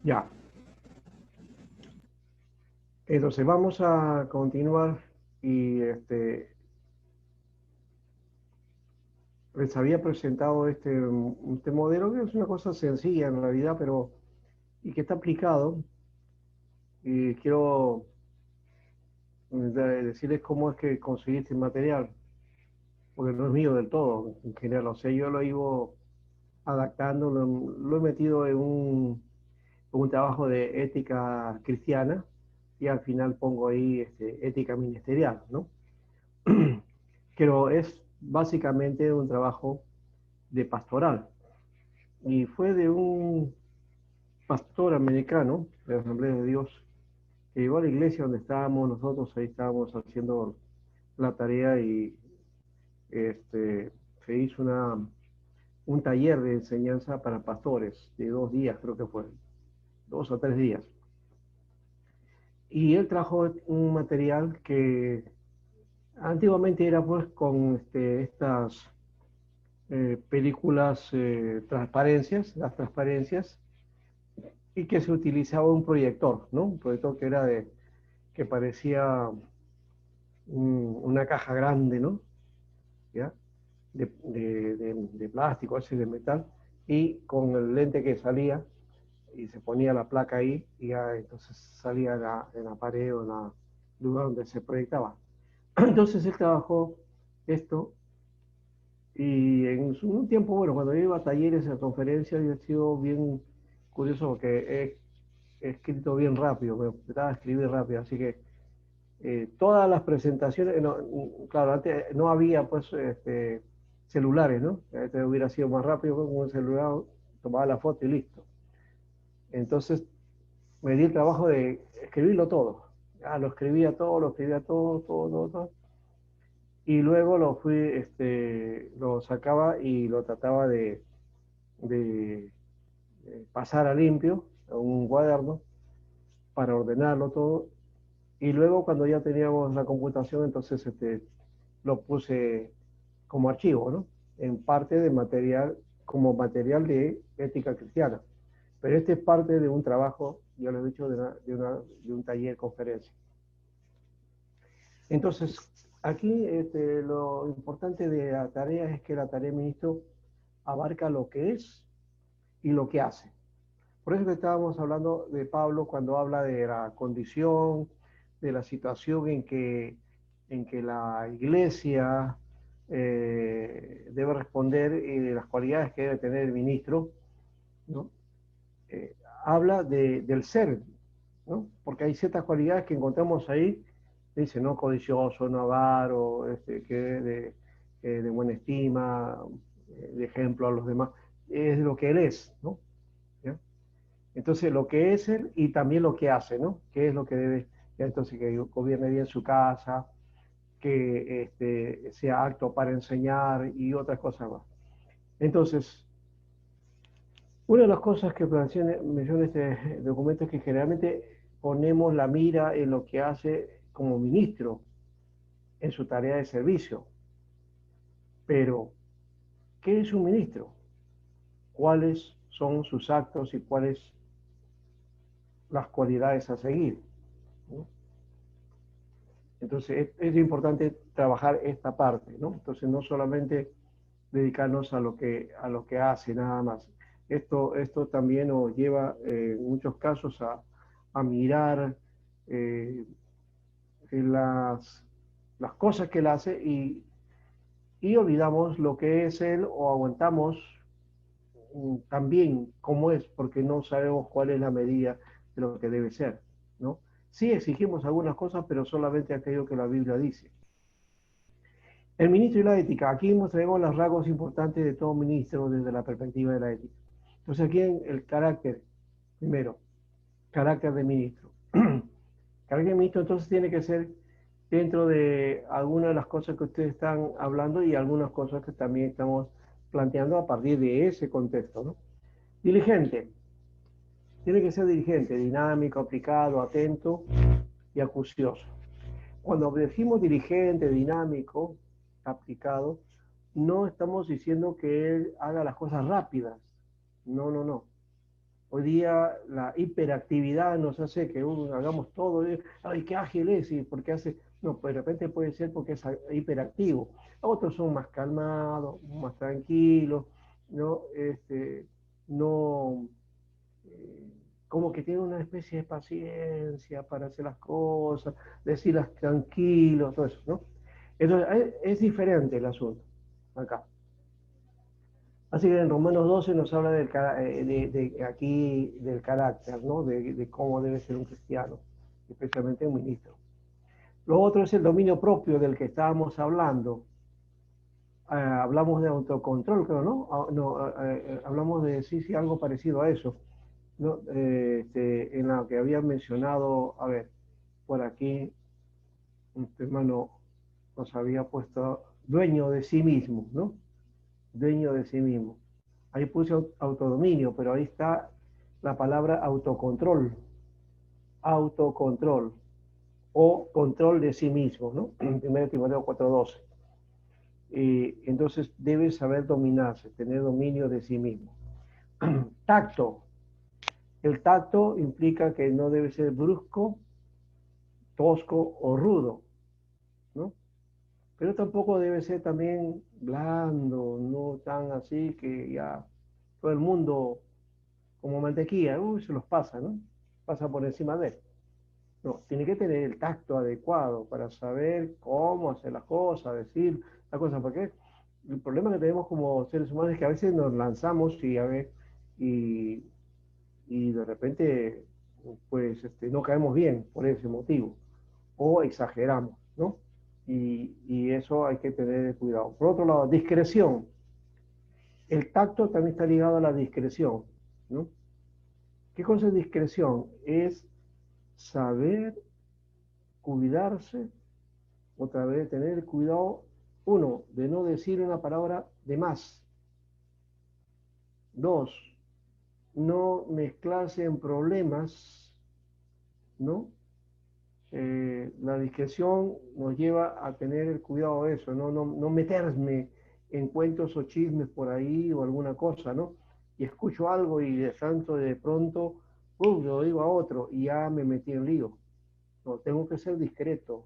Ya, entonces vamos a continuar y les había presentado este modelo que es una cosa sencilla en realidad, pero y que está aplicado. Y quiero decirles cómo es que conseguí este material, porque no es mío del todo en general. O sea, yo lo he ido adaptando, lo he metido en un trabajo de ética cristiana y al final pongo ahí ética ministerial, ¿no? Pero es básicamente un trabajo de pastoral. Y fue de un pastor americano de la Asamblea de Dios que llegó a la iglesia donde estábamos nosotros, ahí estábamos haciendo la tarea y se hizo un taller de enseñanza para pastores de 2 días, creo que fue, 2 o 3 días. Y él trajo un material que antiguamente era pues con estas películas transparencias, las transparencias, y que se utilizaba un proyector, ¿no? Un proyector que parecía una caja grande, ¿no? ¿Ya? De plástico, así de metal, y con el lente que salía, y se ponía la placa ahí, y ya entonces salía en la pared o en el lugar donde se proyectaba. Entonces él trabajó esto, y en un tiempo, bueno, cuando yo iba a talleres, a conferencias, yo he sido bien curioso porque he escrito bien rápido, me gustaba escribir rápido, así que todas las presentaciones, no, claro, antes no había pues celulares, ¿no? Este hubiera sido más rápido con un celular, tomaba la foto y listo. Entonces me di el trabajo de escribirlo todo. Ya, lo escribía todo, todo, todo, todo. Y luego lo sacaba y lo trataba de pasar a limpio, a un cuaderno, para ordenarlo todo. Y luego cuando ya teníamos la computación, entonces lo puse como archivo, ¿no? En parte de material, como material de ética cristiana. Pero este es parte de un trabajo, yo lo he dicho, de un taller conferencia. Entonces, aquí lo importante de la tarea es que la tarea de ministro abarca lo que es y lo que hace. Por eso que estábamos hablando de Pablo cuando habla de la condición, de la situación en que la iglesia debe responder y de las cualidades que debe tener el ministro, ¿no? Eh, Habla del ser, ¿no? Porque hay ciertas cualidades que encontramos ahí, dice, no codicioso, no avaro, de buena estima, de ejemplo a los demás, es lo que él es, ¿no? ¿Ya? Entonces, lo que es él y también lo que hace, ¿no? ¿Qué es lo que debe? Ya, entonces, que gobierne bien su casa, que sea apto para enseñar y otras cosas más. Entonces, una de las cosas que menciona este documento es que generalmente ponemos la mira en lo que hace como ministro en su tarea de servicio. Pero, ¿qué es un ministro? ¿Cuáles son sus actos y cuáles las cualidades a seguir? ¿No? Entonces es importante trabajar esta parte, ¿no? Entonces no solamente dedicarnos a lo que hace nada más. Esto también nos lleva en muchos casos a mirar eh, las cosas que él hace y olvidamos lo que es él o aguantamos también cómo es, porque no sabemos cuál es la medida de lo que debe ser, ¿no? Sí exigimos algunas cosas, pero solamente aquello que la Biblia dice. El ministro y la ética. Aquí mostraremos los rasgos importantes de todo ministro desde la perspectiva de la ética. Entonces aquí el carácter, primero, carácter de ministro. Carácter de ministro entonces tiene que ser dentro de algunas de las cosas que ustedes están hablando y algunas cosas que también estamos planteando a partir de ese contexto, ¿no? Diligente. Tiene que ser diligente, dinámico, aplicado, atento y acucioso. Cuando decimos dirigente, dinámico, aplicado, no estamos diciendo que él haga las cosas rápidas. No, no, no. Hoy día la hiperactividad nos hace que hagamos todo, ay, qué ágil es, y porque hace, no, pues de repente puede ser porque es hiperactivo. Otros son más calmados, más tranquilos, ¿no? No, eh, como que tienen una especie de paciencia para hacer las cosas, decirlas tranquilos, todo eso, ¿no? Entonces, es diferente el asunto acá. Así que en Romanos 12 nos habla aquí del carácter, ¿no? De cómo debe ser un cristiano, especialmente un ministro. Lo otro es el dominio propio del que estábamos hablando. Hablamos de autocontrol, creo, ¿no? No, hablamos de, sí, sí, algo parecido a eso, ¿no? En la que había mencionado, a ver, por aquí, este hermano nos había puesto dueño de sí mismo, ¿no? Dueño de sí mismo. Ahí puse autodominio, pero ahí está la palabra autocontrol, autocontrol o control de sí mismo, ¿no? En 1 Timoteo 4:12. Entonces debe saber dominarse, tener dominio de sí mismo. Tacto. El tacto implica que no debe ser brusco, tosco o rudo, ¿no? Pero tampoco debe ser también blando, no tan así que ya todo el mundo como mantequilla, se los pasa, ¿no? Pasa por encima de él. No, tiene que tener el tacto adecuado para saber cómo hacer las cosas, decir las cosas, porque el problema que tenemos como seres humanos es que a veces nos lanzamos y a ver, y, y de repente, pues, no caemos bien por ese motivo, o exageramos, ¿no? Y eso hay que tener cuidado. Por otro lado, discreción. El tacto también está ligado a la discreción, ¿no? ¿Qué cosa es discreción? Es saber cuidarse, otra vez tener cuidado, uno, de no decir una palabra de más. Dos, no mezclarse en problemas, ¿no? La discreción nos lleva a tener el cuidado de eso, no meterme en cuentos o chismes por ahí o alguna cosa, ¿no? Y escucho algo y de tanto de pronto, lo digo a otro y ya me metí en lío. No, tengo que ser discreto,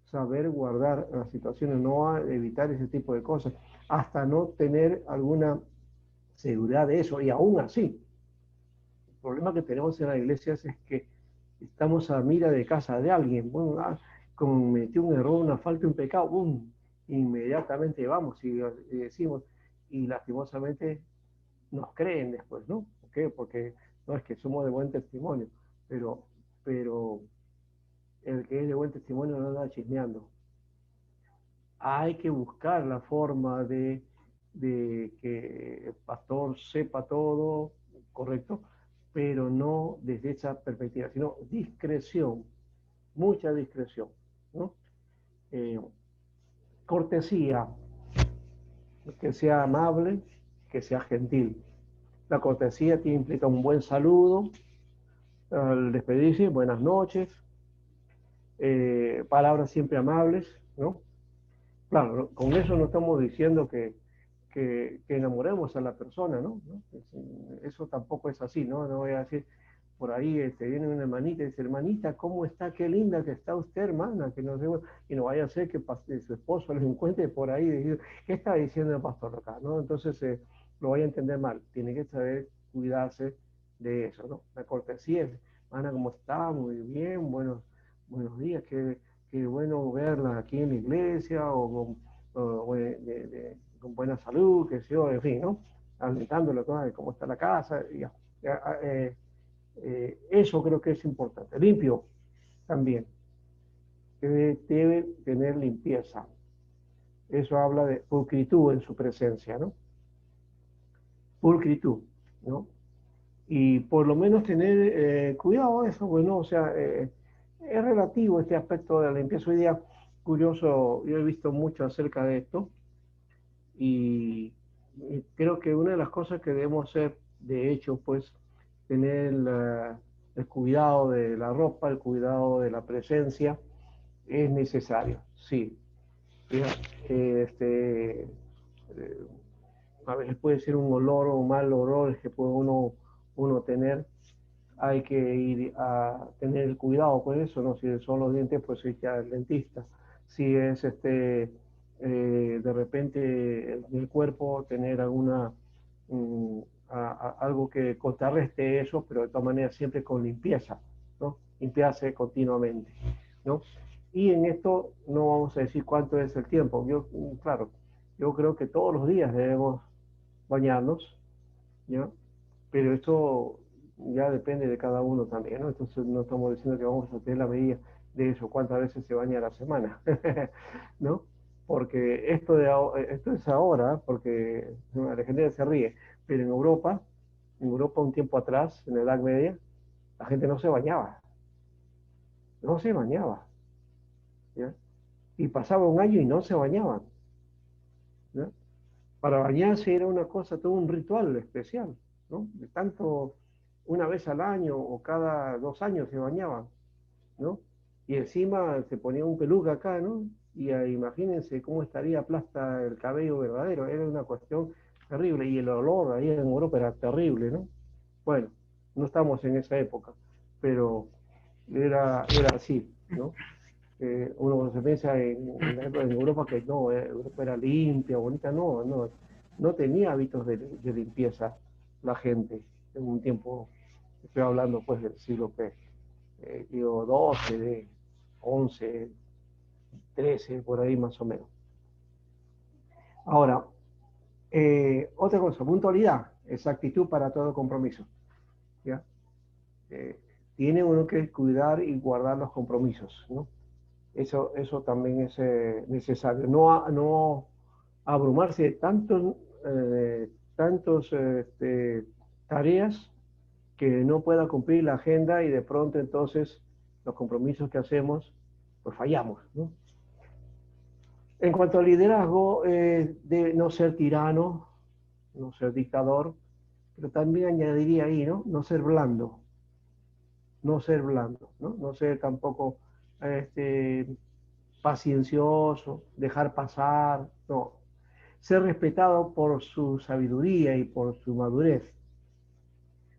saber guardar las situaciones, no evitar ese tipo de cosas, hasta no tener alguna seguridad de eso. Y aún así, el problema que tenemos en las iglesias es que estamos a mira de casa de alguien, bueno, cometió un error, una falta, un pecado, ¡bum! Inmediatamente vamos y decimos, y lastimosamente nos creen después, ¿no? ¿Por qué? Porque no es que somos de buen testimonio, pero el que es de buen testimonio no anda chismeando. Hay que buscar la forma de que el pastor sepa todo, correcto, pero no desde esa perspectiva, sino discreción, mucha discreción, ¿no? Eh, Cortesía, que sea amable, que sea gentil. La cortesía implica un buen saludo, al despedirse, buenas noches, palabras siempre amables, ¿no? Claro, con eso no estamos diciendo que enamoremos a la persona, ¿no? Eso tampoco es así, ¿no? No voy a decir, por ahí viene una hermanita y dice, hermanita, ¿cómo está? Qué linda que está usted, hermana, que no sé, y no vaya a ser que su esposo lo encuentre por ahí y diga, ¿qué está diciendo el pastor acá? ¿No? Entonces lo vaya a entender mal, tiene que saber cuidarse de eso, ¿no? La cortesía es, hermana, ¿cómo está? Muy bien, buenos días, qué bueno verla aquí en la iglesia, con buena salud, que sé yo, en fin, ¿no? Alimentándole de cómo está la casa, eso creo que es importante. Limpio también, que debe tener limpieza. Eso habla de pulcritud en su presencia, ¿no? Pulcritud, ¿no? Y por lo menos tener cuidado de eso, bueno, o sea, es relativo este aspecto de la limpieza. Hoy día, curioso, yo he visto mucho acerca de esto y, y creo que una de las cosas que debemos hacer, de hecho, pues, tener el cuidado de la ropa, el cuidado de la presencia, es necesario, sí. Este, a veces puede ser un olor o un mal olor que puede uno uno tener, hay que ir a tener cuidado con eso, ¿no? Si son los dientes, pues ir al dentista. Si es de repente en el cuerpo tener alguna mm, algo que contrarreste eso, pero de todas maneras siempre con limpieza, ¿no? Limpiarse continuamente, ¿no? Y en esto no vamos a decir cuánto es el tiempo. Yo, claro, yo creo que todos los días debemos bañarnos, ¿ya? Pero esto ya depende de cada uno también, ¿no? Entonces no estamos diciendo que vamos a tener la medida de eso, cuántas veces se baña a la semana, ¿no? Porque esto es ahora, porque la gente se ríe, pero en Europa un tiempo atrás, en la Edad Media, la gente no se bañaba, no se bañaba, ¿ya? Y pasaba un año y no se bañaban, ¿no? Para bañarse era una cosa, todo un ritual especial, ¿no? De tanto, una vez al año o cada 2 años se bañaban, ¿no? Y encima se ponía un peluca acá, ¿no? Y imagínense cómo estaría plasta el cabello verdadero, era una cuestión terrible, y el olor ahí en Europa era terrible, ¿no? Bueno, no estamos en esa época, pero era así, ¿no? Uno se piensa en Europa que no, Europa era limpia, bonita, no tenía hábitos de limpieza la gente en un tiempo, estoy hablando pues del siglo que, digo, 12, de 11, 13, por ahí más o menos. Ahora, otra cosa, puntualidad, exactitud para todo compromiso, ¿ya? Eh, Tiene uno que cuidar y guardar los compromisos, ¿no? Eso también es necesario. No abrumarse de tantos tareas que no pueda cumplir la agenda y de pronto entonces los compromisos que hacemos, pues fallamos, ¿no? En cuanto al liderazgo, de no ser tirano, no ser dictador, pero también añadiría ahí, ¿no? No ser blando, no ser blando, ¿no? No ser tampoco este, paciencioso, dejar pasar, no. Ser respetado por su sabiduría y por su madurez,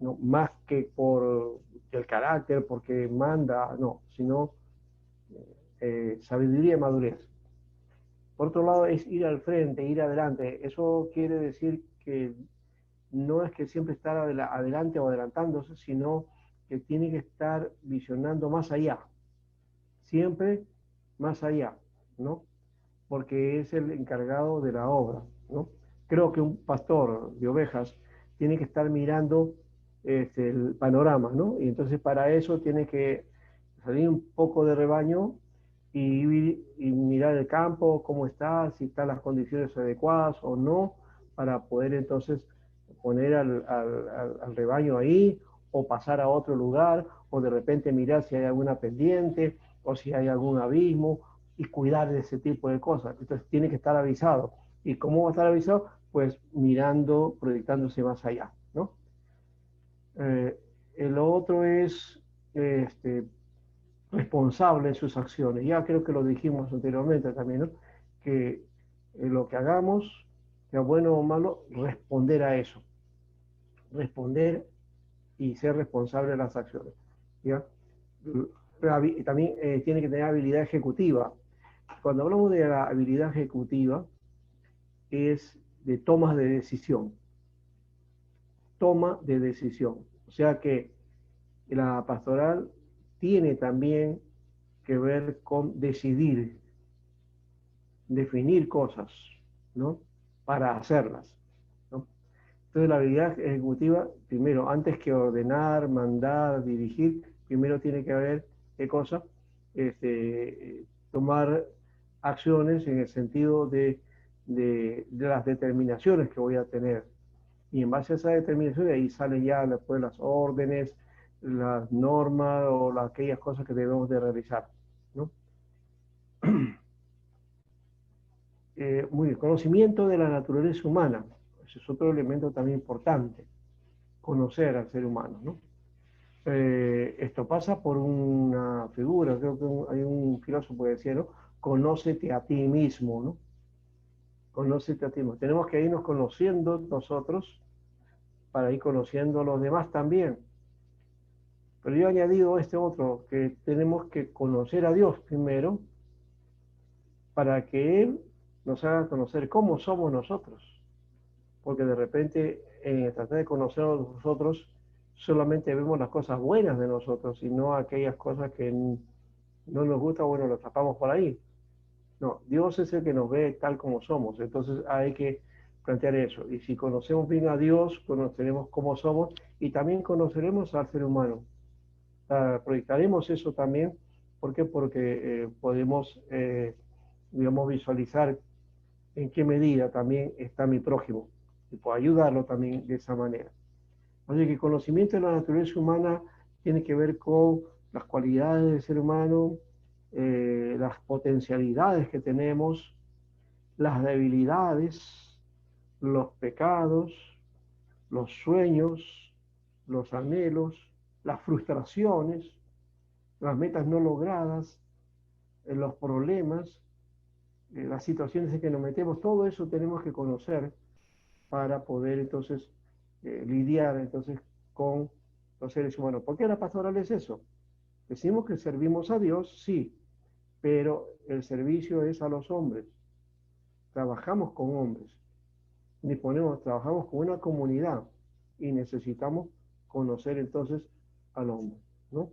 ¿no? Más que por el carácter, porque manda, no, sino sabiduría y madurez. Por otro lado, es ir al frente, ir adelante. Eso quiere decir que no es que siempre estar adelante o adelantándose, sino que tiene que estar visionando más allá, siempre más allá, ¿no? Porque es el encargado de la obra, ¿no? Creo que un pastor de ovejas tiene que estar mirando el panorama, ¿no? Y entonces para eso tiene que salir un poco de rebaño y mirar el campo, cómo está, si están las condiciones adecuadas o no, para poder entonces poner al rebaño ahí o pasar a otro lugar o de repente mirar si hay alguna pendiente o si hay algún abismo y cuidar de ese tipo de cosas. Entonces tiene que estar avisado. ¿Y cómo va a estar avisado? Pues mirando, proyectándose más allá, ¿no? El otro es este, responsable en sus acciones. Ya creo que lo dijimos anteriormente también, ¿no? Que lo que hagamos, sea bueno o malo, responder a eso. Responder y ser responsable de las acciones. ¿Ya? También tiene que tener habilidad ejecutiva. Cuando hablamos de la habilidad ejecutiva, es de tomas de decisión. Toma de decisión. O sea que la pastoral tiene también que ver con decidir, definir cosas, ¿no? Para hacerlas, ¿no? Entonces la habilidad ejecutiva, primero, antes que ordenar, mandar, dirigir, primero tiene que haber, ¿qué cosa? Tomar acciones en el sentido de las determinaciones que voy a tener. Y en base a esa determinación, ahí salen ya después las órdenes, las normas o aquellas cosas que debemos de realizar, ¿no? Muy bien, conocimiento de la naturaleza humana. Ese es otro elemento también importante, conocer al ser humano, ¿no? Esto pasa por una figura, creo que hay un filósofo que decía, ¿no? Conócete a ti mismo, ¿no? Conócete a ti mismo. Tenemos que irnos conociendo nosotros para ir conociendo a los demás también. Pero yo he añadido este otro, que tenemos que conocer a Dios primero para que Él nos haga conocer cómo somos nosotros. Porque de repente en tratar de conocernos a nosotros solamente vemos las cosas buenas de nosotros y no aquellas cosas que no nos gusta, bueno, las tapamos por ahí. No, Dios es el que nos ve tal como somos, entonces hay que plantear eso. Y si conocemos bien a Dios, conoceremos cómo somos y también conoceremos al ser humano. Proyectaremos eso también. ¿Por qué? Porque podemos, digamos, visualizar en qué medida también está mi prójimo y puedo ayudarlo también de esa manera. Así que el conocimiento de la naturaleza humana tiene que ver con las cualidades del ser humano, las potencialidades que tenemos, las debilidades, los pecados, los sueños, los anhelos, las frustraciones, las metas no logradas, los problemas, las situaciones en que nos metemos, todo eso tenemos que conocer para poder entonces lidiar entonces con los seres humanos. ¿Por qué la pastoral es eso? Decimos que servimos a Dios, sí, pero el servicio es a los hombres. Trabajamos con hombres, trabajamos con una comunidad y necesitamos conocer entonces al hombre, ¿no?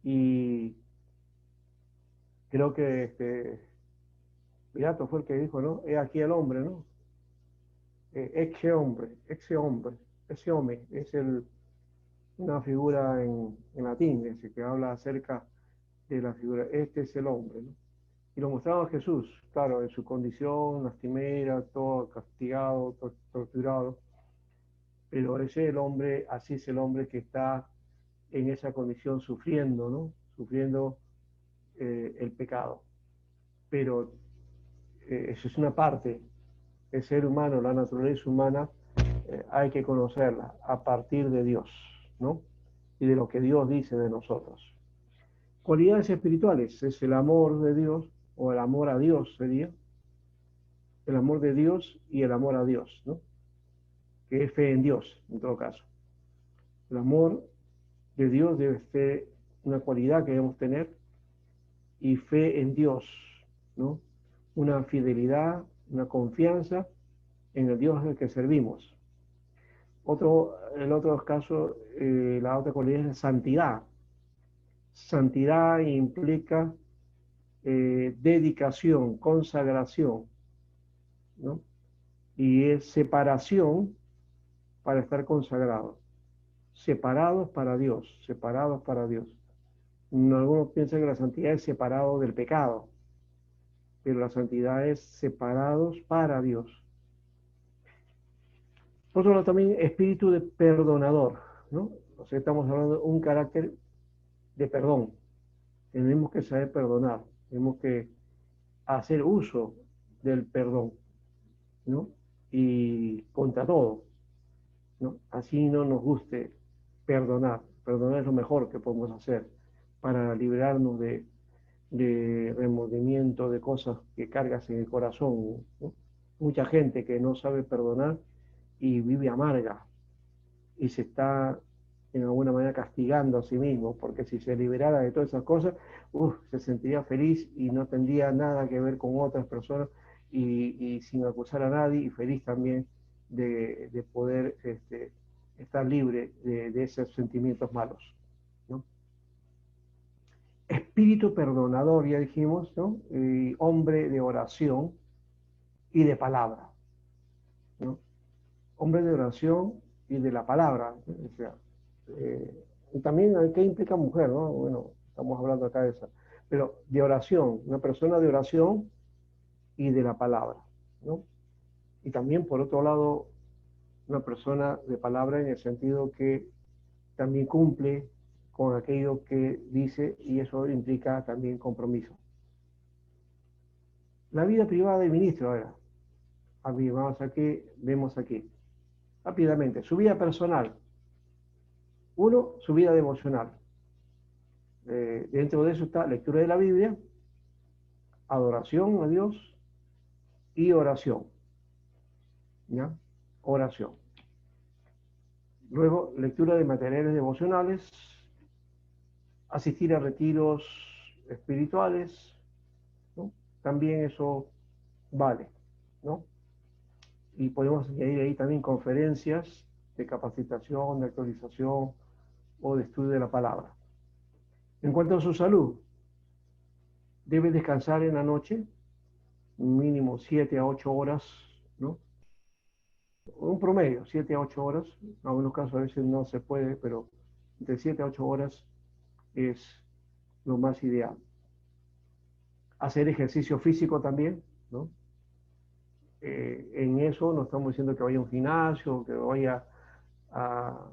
Y creo que Pilato fue el que dijo, ¿no? He aquí el hombre, ¿no? Ecce hombre, ese hombre, es una figura en latín, es que habla acerca de la figura, este es el hombre, ¿no? Y lo mostraba a Jesús, claro, en su condición lastimera, todo castigado, torturado, pero ese es el hombre, así es el hombre que está en esa condición sufriendo, ¿no? Sufriendo el pecado. Pero eso es una parte, el ser humano, la naturaleza humana, hay que conocerla a partir de Dios, ¿no? Y de lo que Dios dice de nosotros. Cualidades espirituales es el amor de Dios, o el amor a Dios sería, el amor de Dios y el amor a Dios, ¿no? Que es fe en Dios, en todo caso. El amor de Dios debe ser una cualidad que debemos tener y fe en Dios, ¿no? Una fidelidad, una confianza en el Dios al que servimos. El otro caso, la otra cualidad es santidad. Santidad implica dedicación, consagración, ¿no? Y es separación para estar consagrados, separados para Dios, separados para Dios. Algunos piensan que la santidad es separado del pecado, pero la santidad es separados para Dios. Por otro lado, también espíritu de perdonador, ¿no? O sea, estamos hablando de un carácter de perdón. Tenemos que saber perdonar, tenemos que hacer uso del perdón, ¿no? Y contra todo, ¿no? Así no nos guste perdonar. Perdonar es lo mejor que podemos hacer para liberarnos de remordimiento, de cosas que cargas en el corazón, ¿no? Mucha gente que no sabe perdonar y vive amarga y se está en alguna manera castigando a sí mismo, porque si se liberara de todas esas cosas, se sentiría feliz y no tendría nada que ver con otras personas y sin acusar a nadie y feliz también de poder estar libre de esos sentimientos malos, ¿no? Espíritu perdonador, ya dijimos, ¿no? Hombre de oración y de palabra, ¿no? Hombre de oración y de la palabra, ¿no? O sea, y también, ¿qué implica mujer, no? Bueno, estamos hablando acá de esa, pero de oración, una persona de oración y de la palabra, ¿no? Y también, por otro lado, una persona de palabra en el sentido que también cumple con aquello que dice y eso implica también compromiso. La vida privada del ministro, ahora, vamos aquí, vemos aquí, rápidamente, su vida personal. Uno, su vida devocional. Dentro de eso está lectura de la Biblia, adoración a Dios y oración, ¿ya? Oración. Luego, lectura de materiales devocionales, asistir a retiros espirituales, ¿no? También eso vale, ¿no? Y podemos añadir ahí también conferencias de capacitación, de actualización o de estudio de la palabra. En cuanto a su salud, debe descansar en la noche, mínimo 7 a 8 horas, ¿no? Un promedio, 7 a 8 horas. En algunos casos a veces no se puede, pero de 7 a 8 horas es lo más ideal. Hacer ejercicio físico también, ¿no? En eso no estamos diciendo que vaya a un gimnasio, que vaya a,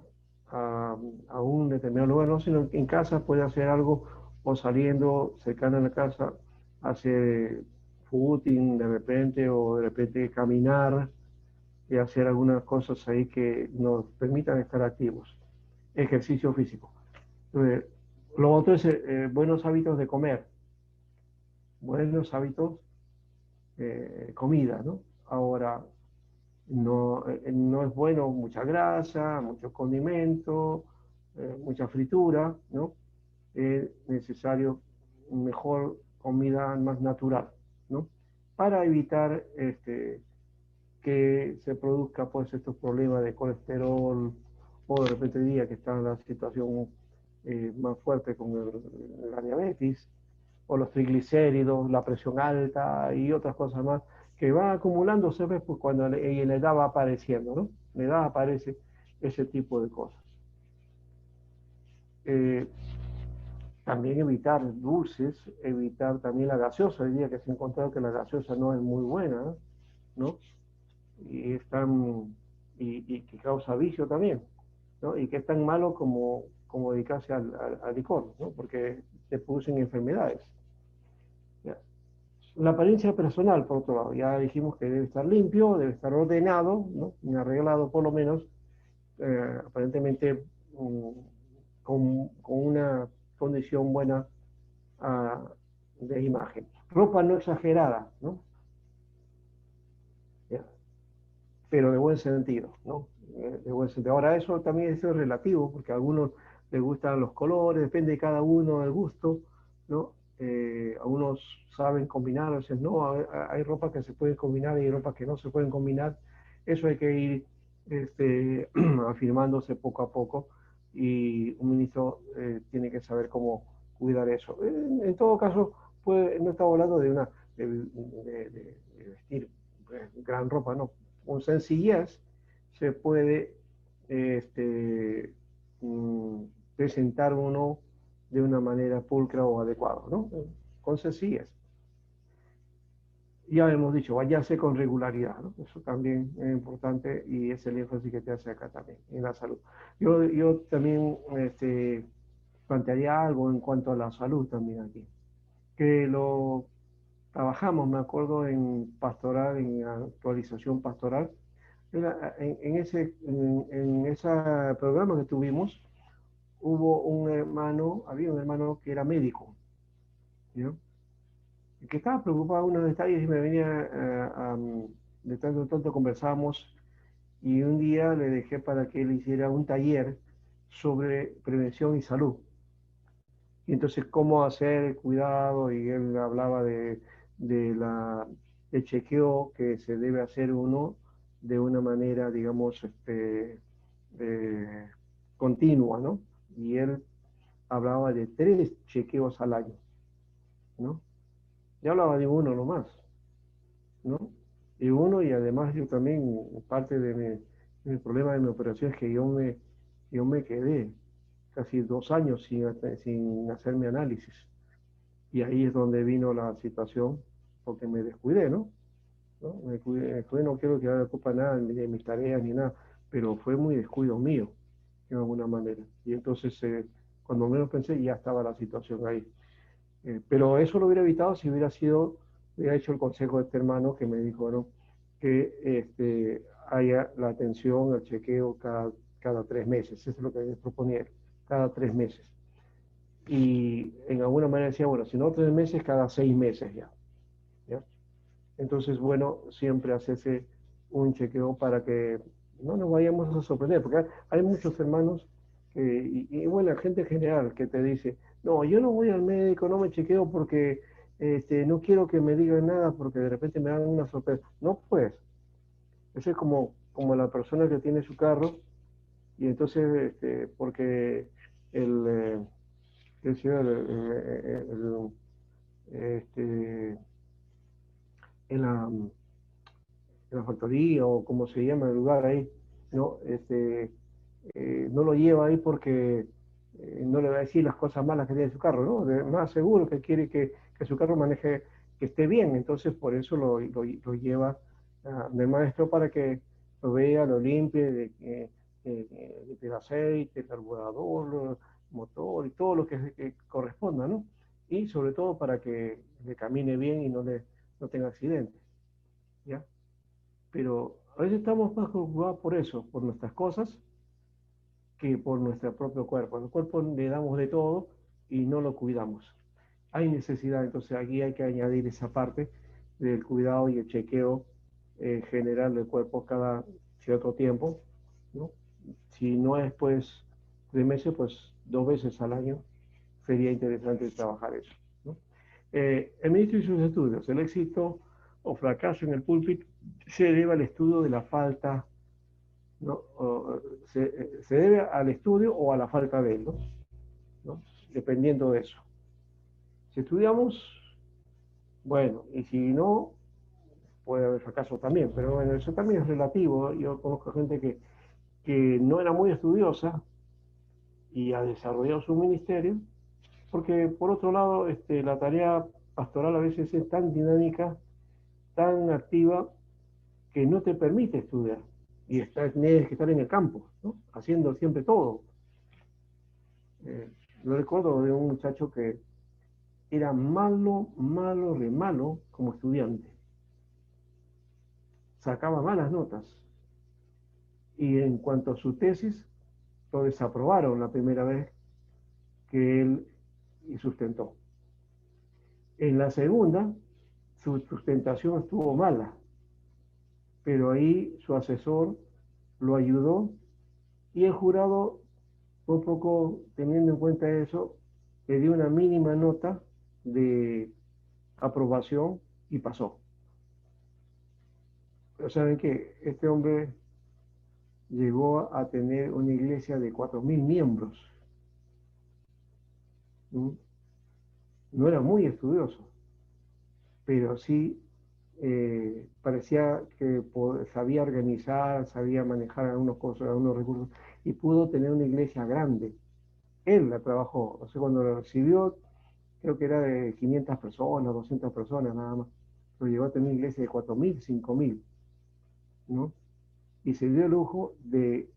a, a un determinado lugar, no, sino que en casa puede hacer algo o saliendo cercano a la casa, hacer footing de repente o de repente caminar y hacer algunas cosas ahí que nos permitan estar activos. Ejercicio físico. Entonces, lo otro es buenos hábitos de comer, buenos hábitos comida, ¿no? Ahora, no es bueno mucha grasa, mucho condimento, mucha fritura, ¿no? Es necesario mejor comida más natural, ¿no? Para evitar que se produzca pues estos problemas de colesterol o de repente día que está en la situación más fuerte con la diabetes o los triglicéridos, la presión alta y otras cosas más que van acumulándose pues, cuando en la edad va apareciendo, ¿no? En la edad aparece ese tipo de cosas. Eh, También evitar dulces, evitar también la gaseosa. Hoy día que se ha encontrado que la gaseosa no es muy buena, ¿no? Y, es tan, y que causa vicio también, ¿no? Y que es tan malo como dedicarse al licor, ¿no? Porque te producen enfermedades. ¿Ya? La apariencia personal, por otro lado, ya dijimos que debe estar limpio, debe estar ordenado, ¿no? Arreglado por lo menos, aparentemente con una condición buena de imagen. Ropa no exagerada, ¿no? ¿Ya? Pero de buen sentido, ¿no? De buen sentido. Ahora, eso también es relativo, porque a algunos les gustan los colores, depende de cada uno del gusto, ¿no? Algunos saben combinar, a veces no, hay ropa que se puede combinar y hay ropa que no se pueden combinar. Eso hay que ir afirmándose poco a poco y un ministro tiene que saber cómo cuidar eso. En todo caso, no estamos hablando de vestir gran ropa, no. Con sencillez se puede este, mm, presentar uno de una manera pulcra o adecuada, ¿no? Con sencillez. Ya hemos dicho, bañarse con regularidad, ¿no? Eso también es importante y es el énfasis que te hace acá también, en la salud. Yo también plantearía algo en cuanto a la salud también aquí, que lo trabajamos, me acuerdo, en pastoral, en actualización pastoral, en ese programa que tuvimos, había un hermano que era médico, ¿no? Y que estaba preocupado de unos detalles y me venía, de tanto en tanto conversábamos y un día le dejé para que él hiciera un taller sobre prevención y salud. Y entonces cómo hacer el cuidado y él hablaba de el chequeo que se debe hacer uno de una manera, digamos, eh, continua, ¿no? Y él hablaba de 3 chequeos al año, ¿no? Yo hablaba de uno nomás, ¿no? Y uno, y además yo también, parte de mi problema de mi operación es que yo me quedé casi 2 años sin hacer mi análisis. Y ahí es donde vino la situación, porque me descuidé, ¿no? ¿No? No quiero que haga culpa nada de mis tareas ni nada, pero fue muy descuido mío, de alguna manera. Y entonces, cuando menos pensé, ya estaba la situación ahí. Pero eso lo hubiera evitado si hubiera hecho el consejo de este hermano que me dijo, ¿no? Que haya la atención, el chequeo cada 3 meses. Eso es lo que me proponía, cada 3 meses. Y en alguna manera decía, bueno, si no 3 meses, cada 6 meses ya. ¿Ya? Entonces, bueno, siempre hacerse un chequeo para que no nos vayamos a sorprender, porque hay muchos hermanos y bueno, gente en general que te dice, no, yo no voy al médico, no me chequeo porque no quiero que me digan nada porque de repente me dan una sorpresa. No, pues, eso es como la persona que tiene su carro y entonces, porque el, qué sé yo, este, en la factoría o como se llama el lugar ahí, ¿no? No lo lleva ahí porque no le va a decir las cosas malas que tiene su carro, ¿no? Más seguro que quiere que su carro maneje, que esté bien, entonces por eso lo lleva del maestro para que lo vea, lo limpie, limpie el aceite, el carburador, el motor y todo lo que corresponda, ¿no? Y sobre todo para que le camine bien y no tenga accidentes, ¿ya? Pero a veces estamos más preocupados por eso, por nuestras cosas, que por nuestro propio cuerpo. Al cuerpo le damos de todo y no lo cuidamos. Hay necesidad, entonces aquí hay que añadir esa parte del cuidado y el chequeo general del cuerpo cada cierto tiempo, ¿no? Si no es pues 3 meses, pues 2 veces al año sería interesante trabajar eso, ¿no? El ministro y sus estudios, el éxito o fracaso en el púlpito se debe al estudio de la falta, ¿no? Se debe al estudio o a la falta de él, ¿no? ¿No? Dependiendo de eso. Si estudiamos, bueno, y si no, puede haber fracaso también, pero bueno, eso también es relativo. Yo conozco gente que no era muy estudiosa y ha desarrollado su ministerio, porque por otro lado, la tarea pastoral a veces es tan dinámica, tan activa, que no te permite estudiar. Y tienes que estar en el campo, ¿no? Haciendo siempre todo. Yo recuerdo de un muchacho que era malo, malo, re malo como estudiante. Sacaba malas notas. Y en cuanto a su tesis, lo desaprobaron la primera vez que él sustentó. En la segunda, su sustentación estuvo mala, pero ahí su asesor lo ayudó y el jurado, un poco teniendo en cuenta eso, le dio una mínima nota de aprobación y pasó. Pero saben que este hombre llegó a tener una iglesia de 4.000 miembros. ¿Mm? No era muy estudioso, pero sí parecía que sabía organizar, sabía manejar algunas cosas, algunos recursos, y pudo tener una iglesia grande. Él la trabajó, o sea, cuando la recibió, creo que era de 500 personas, 200 personas nada más, pero llegó a tener una iglesia de 4.000, 5.000, ¿no? Y se dio el lujo de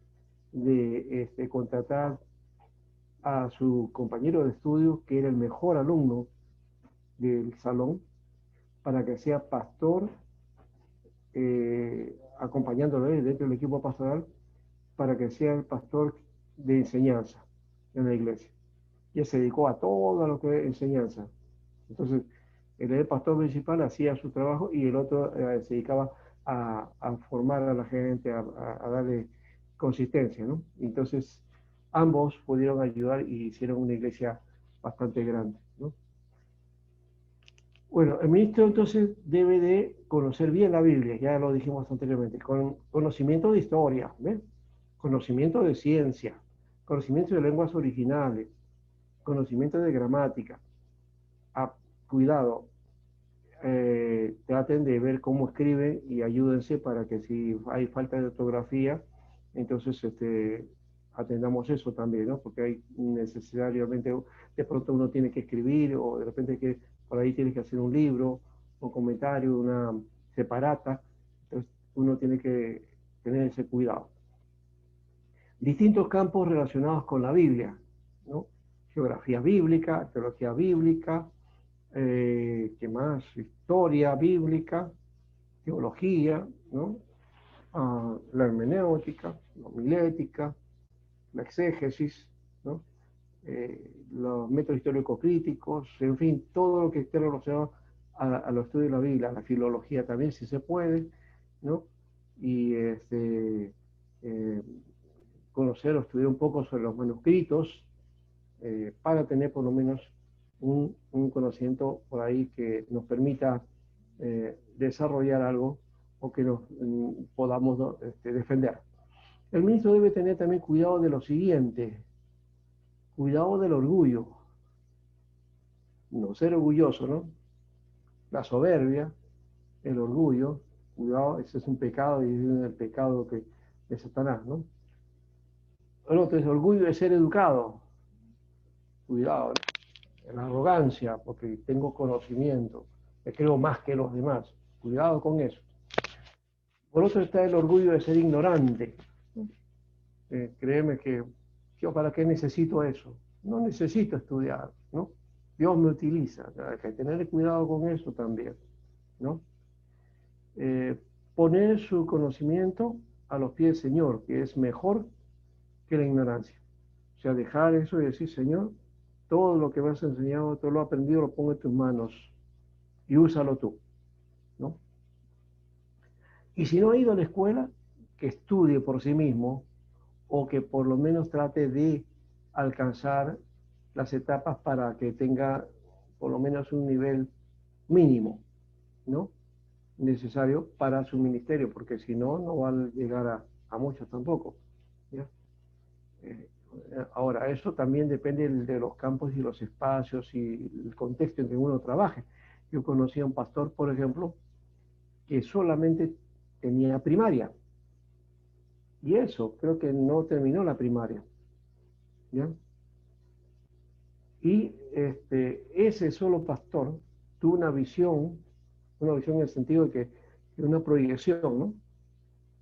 contratar a su compañero de estudio, que era el mejor alumno del salón, para que sea pastor, acompañándolo dentro del equipo pastoral, para que sea el pastor de enseñanza en la iglesia. Y él se dedicó a todo lo que es enseñanza. Entonces, el pastor principal hacía su trabajo y el otro se dedicaba a formar a la gente, a darle consistencia, ¿no? Entonces, ambos pudieron ayudar y hicieron una iglesia bastante grande, ¿no? Bueno, el ministro entonces debe de conocer bien la Biblia, ya lo dijimos anteriormente, con conocimiento de historia, ¿ves? Conocimiento de ciencia, conocimiento de lenguas originales, conocimiento de gramática. Ah, cuidado, traten de ver cómo escriben y ayúdense para que si hay falta de ortografía, entonces atendamos eso también, ¿no? Porque hay necesariamente, de pronto uno tiene que escribir o de repente que por ahí tiene que hacer un libro, un comentario, una separata, entonces uno tiene que tener ese cuidado. Distintos campos relacionados con la Biblia, ¿no? Geografía bíblica, teología bíblica, ¿qué más? Historia bíblica, teología, ¿no? La hermenéutica, la homilética, la exégesis, ¿no? Los métodos históricos críticos, en fin, todo lo que esté relacionado a los estudios de la Biblia, la filología también, si se puede, ¿no? Y eh, conocer o estudiar un poco sobre los manuscritos, para tener por lo menos un conocimiento por ahí que nos permita desarrollar algo o que nos podamos, ¿no?, defender. El ministro debe tener también cuidado de lo siguiente, cuidado del orgullo, no ser orgulloso, ¿no? La soberbia, el orgullo, cuidado, ese es un pecado y es el pecado de Satanás, ¿no? El otro es orgullo de ser educado, cuidado, ¿no? La arrogancia, porque tengo conocimiento, me creo más que los demás, cuidado con eso. Por otro está el orgullo de ser ignorante. Créeme que yo, ¿para qué necesito eso? No necesito estudiar, ¿no? Dios me utiliza, hay que tener cuidado con eso también, ¿no? Poner su conocimiento a los pies del Señor, que es mejor que la ignorancia. O sea, dejar eso y decir, Señor, todo lo que me has enseñado, todo lo aprendido, lo pongo en tus manos y úsalo tú, ¿no? Y si no ha ido a la escuela, que estudie por sí mismo o que por lo menos trate de alcanzar las etapas para que tenga por lo menos un nivel mínimo, ¿no?, necesario para su ministerio, porque si no, no va a llegar a muchos tampoco, ¿ya? Eh, Ahora, eso también depende de los campos y los espacios y el contexto en que uno trabaje. Yo conocí a un pastor, por ejemplo, que solamente tenía primaria, y eso, creo que no terminó la primaria, ¿ya? Y ese solo pastor tuvo una visión en el sentido de que una proyección, ¿no?,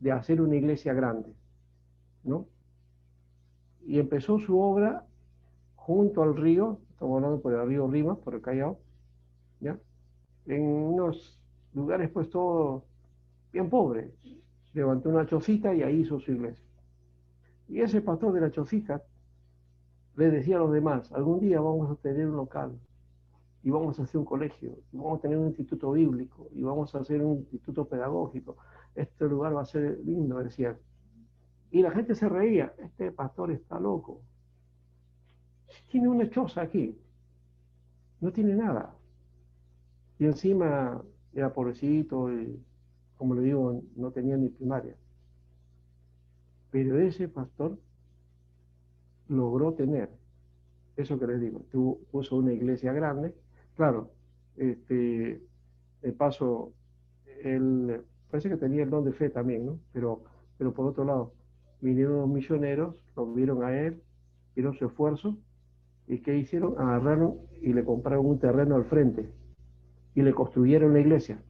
de hacer una iglesia grande, ¿no? Y empezó su obra junto al río, estamos hablando por el río Rimas, por el Callao, ¿ya? En unos lugares pues todo bien pobre. Levantó una chocita y ahí hizo su iglesia. Y ese pastor de la chocita le decía a los demás, algún día vamos a tener un local, y vamos a hacer un colegio, y vamos a tener un instituto bíblico, y vamos a hacer un instituto pedagógico. Este lugar va a ser lindo, decía. Y la gente se reía, este pastor está loco. Tiene una choza aquí, no tiene nada. Y encima era pobrecito, y, como le digo, no tenía ni primaria. Pero ese pastor logró tener eso que les digo, puso una iglesia grande. Claro, de paso, él parece que tenía el don de fe también, ¿no? Pero por otro lado, vinieron los misioneros, lo vieron a él, vieron su esfuerzo, y ¿qué hicieron? Agarraron y le compraron un terreno al frente, y le construyeron la iglesia,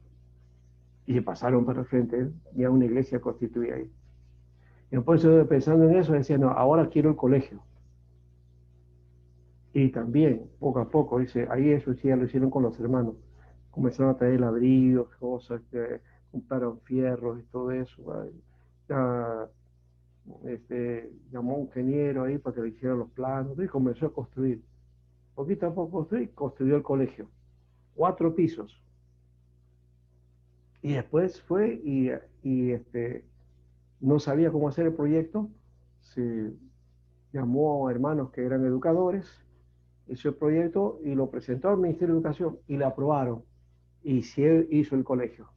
y se pasaron para el frente, ya una iglesia constituida ahí. Y después, pensando en eso, decía, no, ahora quiero el colegio. Y también, poco a poco, dice, ahí eso sí ya lo hicieron con los hermanos. Comenzaron a traer ladrillos, cosas, compraron fierros y todo eso. Ya, llamó a un ingeniero ahí para que le hicieran los planos y comenzó a construir. Poquito a poco construyó el colegio. 4 pisos. Y después fue y no sabía cómo hacer el proyecto. Se llamó a hermanos que eran educadores, hizo el proyecto y lo presentó al Ministerio de Educación y le aprobaron. Y sí hizo el colegio,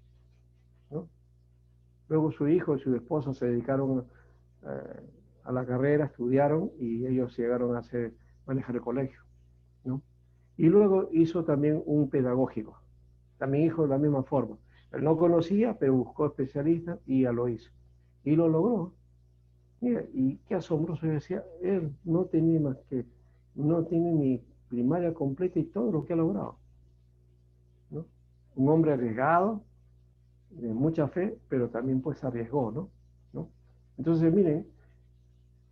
¿no? Luego su hijo y su esposa se dedicaron a la carrera, estudiaron y ellos llegaron a manejar el colegio, ¿no? Y luego hizo también un pedagógico, también hizo de la misma forma. Él no conocía, pero buscó especialistas y ya lo hizo. Y lo logró. Mira, y qué asombroso, yo decía, él no tenía más que, no tiene ni primaria completa y todo lo que ha logrado, ¿no? Un hombre arriesgado, de mucha fe, pero también pues arriesgó, ¿no? ¿No? Entonces, miren,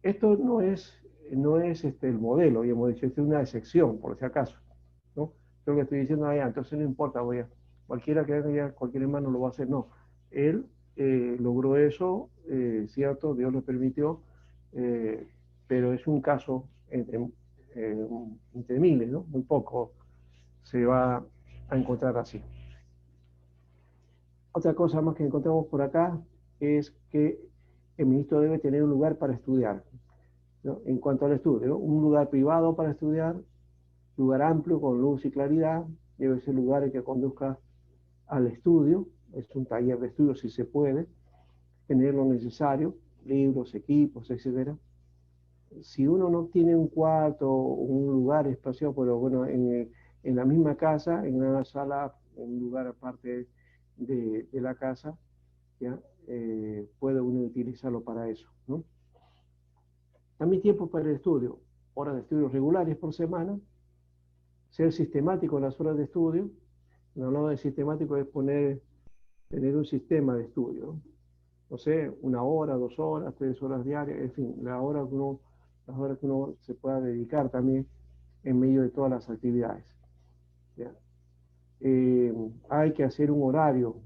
esto no es el modelo, y hemos dicho, es una excepción, por si acaso, ¿no? Lo que estoy diciendo allá, entonces no importa, cualquiera que haga, cualquier hermano lo va a hacer, no. Él logró eso, cierto, Dios lo permitió, eh, pero es un caso entre miles, ¿no? Muy poco se va a encontrar así. Otra cosa más que encontramos por acá es que el ministro debe tener un lugar para estudiar, ¿no? En cuanto al estudio, ¿no? Un lugar privado para estudiar, lugar amplio con luz y claridad, debe ser lugar que conduzca al estudio, es un taller de estudio si se puede, tener lo necesario, libros, equipos, etcétera. Si uno no tiene un cuarto, un lugar espaciado, pero bueno, en la misma casa, en una sala, en un lugar aparte de la casa, ¿ya? Puede uno utilizarlo para eso, ¿no? También tiempo para el estudio, horas de estudio regulares por semana, ser sistemático en las horas de estudio. No hablamos de sistemático, es tener un sistema de estudio, ¿no? No sé, 1 hora, 2 horas, 3 horas diarias, en fin, las horas que uno se pueda dedicar también en medio de todas las actividades. ¿Ya? Hay que hacer un horario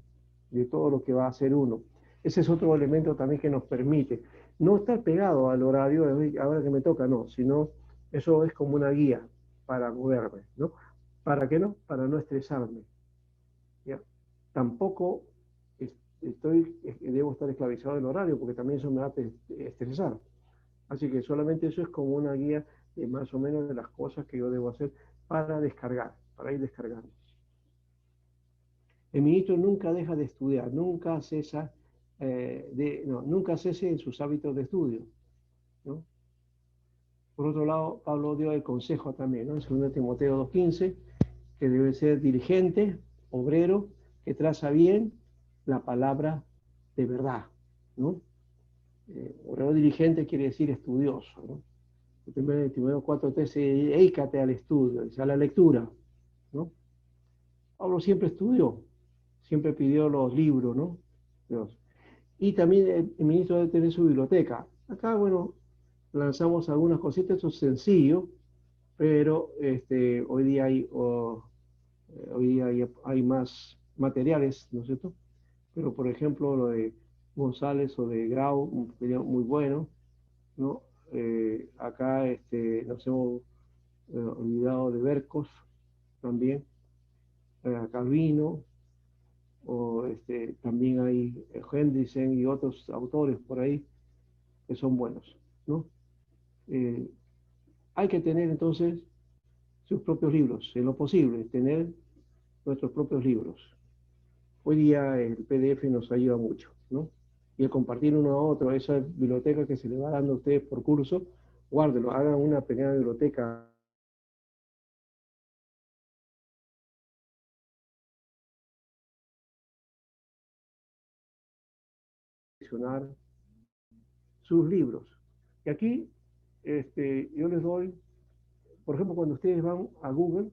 de todo lo que va a hacer uno. Ese es otro elemento también que nos permite no estar pegado al horario, ahora que me toca, no, sino eso es como una guía para moverme, ¿no? ¿Para qué no? Para no estresarme. ¿Ya? Tampoco debo estar esclavizado del horario, porque también eso me va a estresar. Así que solamente eso es como una guía de más o menos de las cosas que yo debo hacer para descargar, para ir descargando. El ministro nunca deja de estudiar, nunca cesa, nunca cese en sus hábitos de estudio, ¿no? Por otro lado, Pablo dio el consejo también, ¿no? En 2 Timoteo 2:15, que debe ser dirigente, obrero, que traza bien la palabra de verdad, ¿no? Obrero dirigente quiere decir estudioso, ¿no? El 1 Timoteo 4:13, dedícate al estudio, a la lectura, ¿no? Pablo siempre estudió, siempre pidió los libros, ¿no? Y también el ministro debe tener su biblioteca. Acá, bueno, lanzamos algunas cositas, eso es sencillo, pero hoy día hay más materiales, ¿no es cierto? Pero, por ejemplo, lo de González o de Grau sería muy bueno, ¿no? Acá nos hemos olvidado de Bercos también, Calvino, o también hay Hendriksen y otros autores por ahí que son buenos, ¿no? Eh, Hay que tener entonces sus propios libros, en lo posible, tener nuestros propios libros. Hoy día el PDF nos ayuda mucho, ¿no? Y el compartir uno a otro, esa biblioteca que se le va dando a ustedes por curso, guárdelo, hagan una pequeña biblioteca sus libros. Y aquí yo les doy, por ejemplo, cuando ustedes van a Google,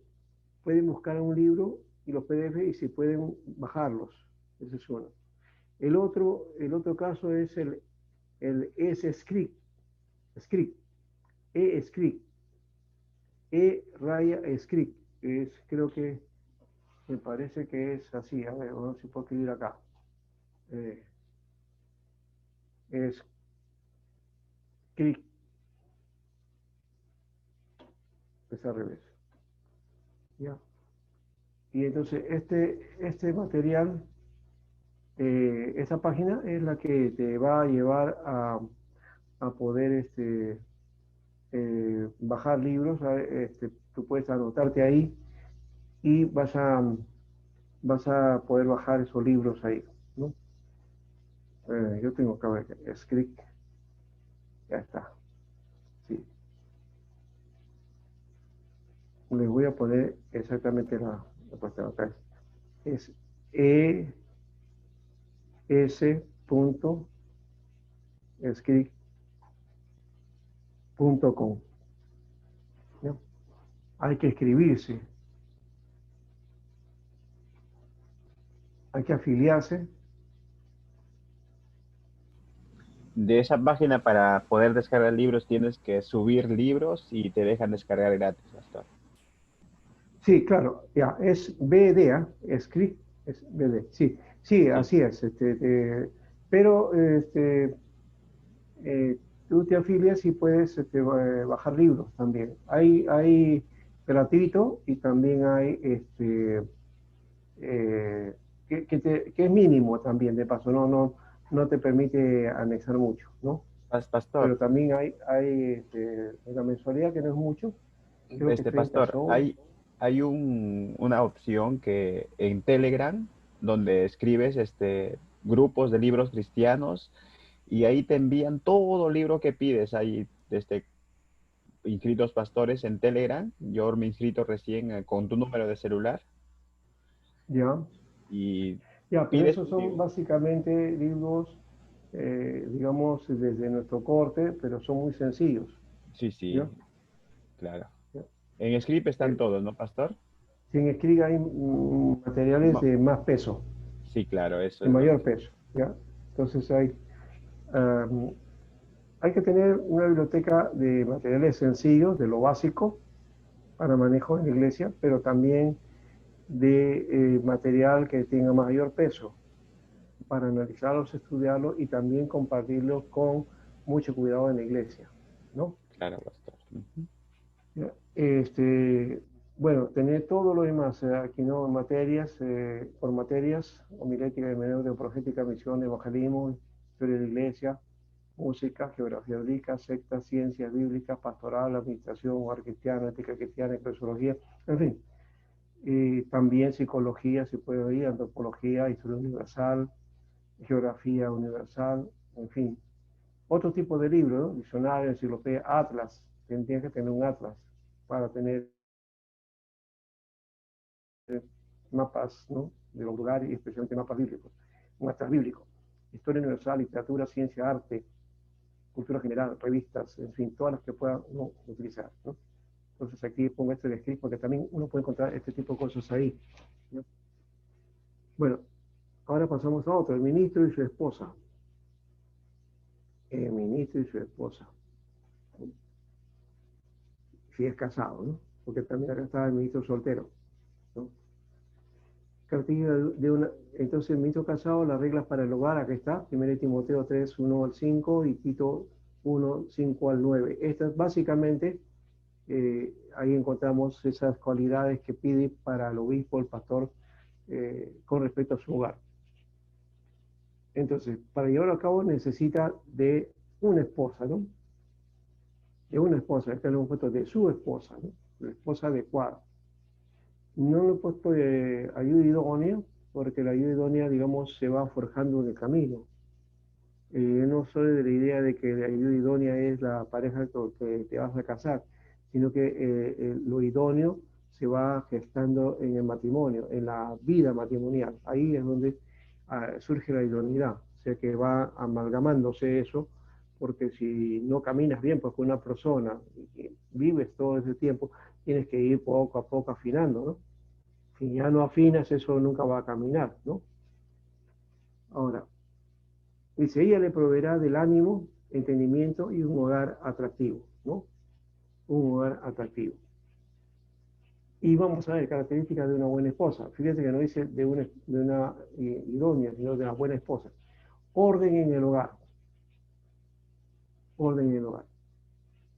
pueden buscar un libro y los PDF y si pueden bajarlos. Ese es uno. El otro caso es el ESScript, script, EScript, E-script, creo que me parece que es así, a ver, vamos a ver si puedo escribir acá. Es script, es al revés. ¿Ya? Y entonces este material, esa página es la que te va a llevar a poder bajar libros. Tú puedes anotarte ahí y vas a poder bajar esos libros ahí, ¿no? Yo tengo que ver, script, ya está. Sí. Les voy a poner exactamente la cuestión acá. Es es.script.com. ¿No? Hay que escribirse, hay que afiliarse. De esa página, para poder descargar libros, tienes que subir libros y te dejan descargar gratis hasta. Sí, claro, ya, es BDA, script, es BD, sí, sí, Sí. así es, pero tú te afilias y puedes bajar libros también. Hay gratuito y también hay que es mínimo también, de paso, no no te permite anexar mucho, ¿no? Pastor, Pero también hay la mensualidad que no es mucho, creo que 30 pastor, soles. hay una opción que en Telegram donde escribes grupos de libros cristianos y ahí te envían todo libro que pides. Hay inscritos pastores en Telegram. Yo me he inscrito recién con tu número de celular Ya, y ya, pero pides esos un son libro. básicamente libros, digamos, desde nuestro corte, pero son muy sencillos, Sí, sí, ¿ya? claro. ¿Ya? En script están El- todos, ¿no, pastor? Sin escribir hay materiales Ma- de más peso, Sí, claro, eso de es lo mayor que... peso, ¿ya? Entonces um, hay que tener una biblioteca de materiales sencillos, de lo básico, para manejo en la iglesia, pero también de material que tenga mayor peso para analizarlos, estudiarlos y también compartirlos con mucho cuidado en la iglesia, ¿no? Claro, pastor. Ujú. Este, bueno, tener todo lo demás aquí, ¿no? Materias, por materias, homilética, hermenéutica, profética, misión, evangelismo, historia de la iglesia, música, geografía bíblica, sectas, ciencias bíblicas, pastoral, administración, hogar cristiano, ética cristiana, eclesiología, en fin. También psicología, se puede oír, antropología, historia universal, geografía universal, en fin. Otro tipo de libro, ¿no? Diccionario, enciclopedia, atlas. Tendría que tener un atlas para tener mapas, ¿no? De los lugares y especialmente mapas bíblicos. Un atlas bíblico. Historia universal, literatura, ciencia, arte, cultura general, revistas, en fin, todas las que pueda uno utilizar, ¿no? Entonces aquí pongo este de script porque también uno puede encontrar este tipo de cosas ahí, ¿no? Bueno, ahora pasamos a otro, el ministro y su esposa. El ministro y su esposa. Si es casado, ¿no? Porque también acá está el ministro soltero, ¿no? Cartilla de una, entonces el ministro casado, las reglas para el hogar, acá está, 1 Timoteo 3, 1 al 5 y Tito 1, 5 al 9. Estas básicamente, ahí encontramos esas cualidades que pide para el obispo, el pastor, con respecto a su hogar. Entonces, para llevarlo a cabo necesita de una esposa, ¿no? De una esposa, acá lo hemos puesto de su esposa, ¿no? La esposa adecuada. No lo he puesto de ayuda idónea, porque la ayuda idónea, digamos, se va forjando en el camino. No soy de la idea de que la ayuda idónea es la pareja con que te vas a casar, sino que lo idóneo se va gestando en el matrimonio, en la vida matrimonial. Ahí es donde surge la idoneidad, o sea que va amalgamándose eso, porque si no caminas bien pues, con una persona y vives todo ese tiempo, tienes que ir poco a poco afinando, ¿no? Si ya no afinas, eso nunca va a caminar, ¿no? Ahora, dice, ella le proveerá del ánimo, entendimiento y un hogar atractivo, ¿no? Un hogar atractivo. Y vamos a ver características de una buena esposa. Fíjense que no dice de una idónea, sino de una buena esposa. Orden en el hogar. Orden en el hogar.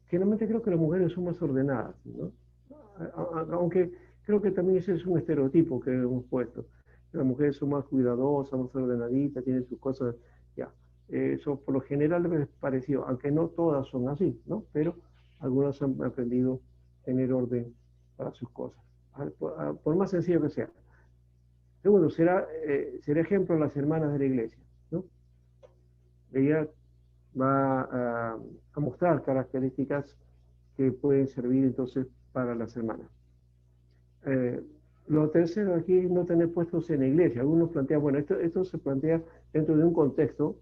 Generalmente creo que las mujeres son más ordenadas, ¿no? Aunque creo que también ese es un estereotipo que hemos puesto. Las mujeres son más cuidadosas, más ordenaditas, tienen sus cosas, ya. Eso por lo general es parecido, aunque no todas son así, ¿no? Pero algunas han aprendido a tener orden para sus cosas, por más sencillo que sea. Segundo, será ejemplo las hermanas de la iglesia, ¿no? Ella va a mostrar características que pueden servir entonces para las hermanas. Eh, lo tercero aquí es no tener puestos en la iglesia. Algunos plantean, bueno, esto se plantea dentro de un contexto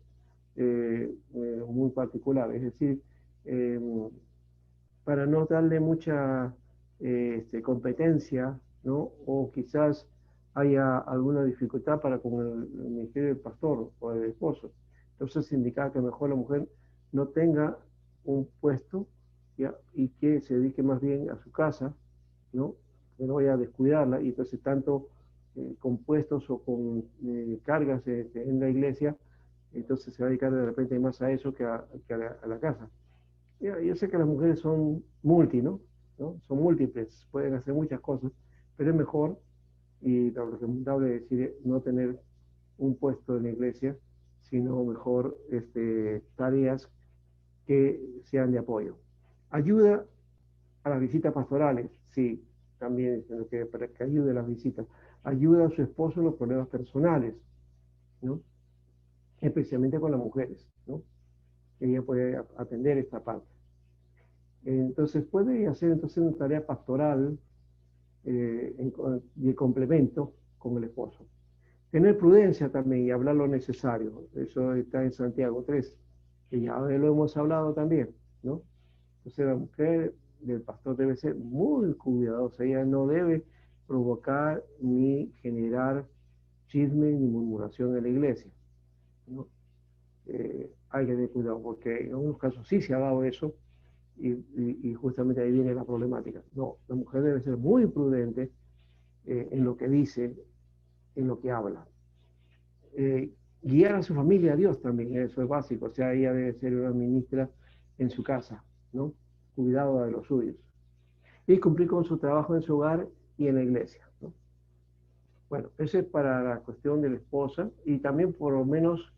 muy particular, es decir, eh, para no darle mucha competencia, ¿no? O quizás haya alguna dificultad para con el ministerio del pastor o del esposo. Entonces indica que mejor la mujer no tenga un puesto, ¿ya? Y que se dedique más bien a su casa, ¿no? Que no vaya a descuidarla y entonces tanto con puestos o con cargas en la iglesia, entonces se va a dedicar de repente más a eso que a la casa. Yo sé que las mujeres son ¿no? Son múltiples, pueden hacer muchas cosas, pero es mejor y lo recomendable es decir, no tener un puesto en la iglesia, sino mejor tareas que sean de apoyo. Ayuda a las visitas pastorales, sí, también para que ayude a las visitas. Ayuda a su esposo en los problemas personales, ¿no? Especialmente con las mujeres, ¿no? Ella puede atender esta parte. Entonces puede hacer entonces una tarea pastoral de complemento con el esposo. Tener prudencia también y hablar lo necesario. Eso está en Santiago 3, que ya lo hemos hablado también, ¿no? Entonces la mujer del pastor debe ser muy cuidadosa. Ella no debe provocar ni generar chisme ni murmuración en la iglesia, ¿no? Hay que tener cuidado porque en algunos casos sí se ha dado eso y justamente ahí viene la problemática. No, la mujer debe ser muy prudente en lo que dice, en lo que habla. Guiar a su familia a Dios también, eso es básico. O sea, ella debe ser una ministra en su casa, ¿no? Cuidado de los suyos. Y cumplir con su trabajo en su hogar y en la iglesia, ¿no? Bueno, eso es para la cuestión de la esposa. Y también por lo menos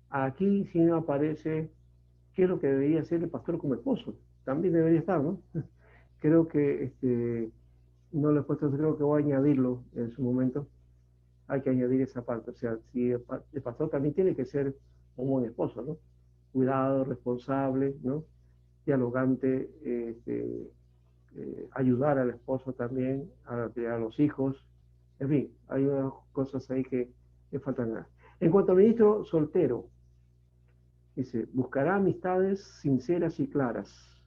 aquí sí no aparece qué es lo que debería hacer el pastor como esposo. También debería estar, ¿no? Creo que no lo he puesto, creo que voy a añadirlo en su momento. Hay que añadir esa parte. O sea, si el pastor también tiene que ser un buen esposo, ¿no? Cuidado, responsable, ¿no? Dialogante, ayudar al esposo también a criar a los hijos. En fin, hay unas cosas ahí que faltan. En cuanto al ministro soltero, dice, buscará amistades sinceras y claras.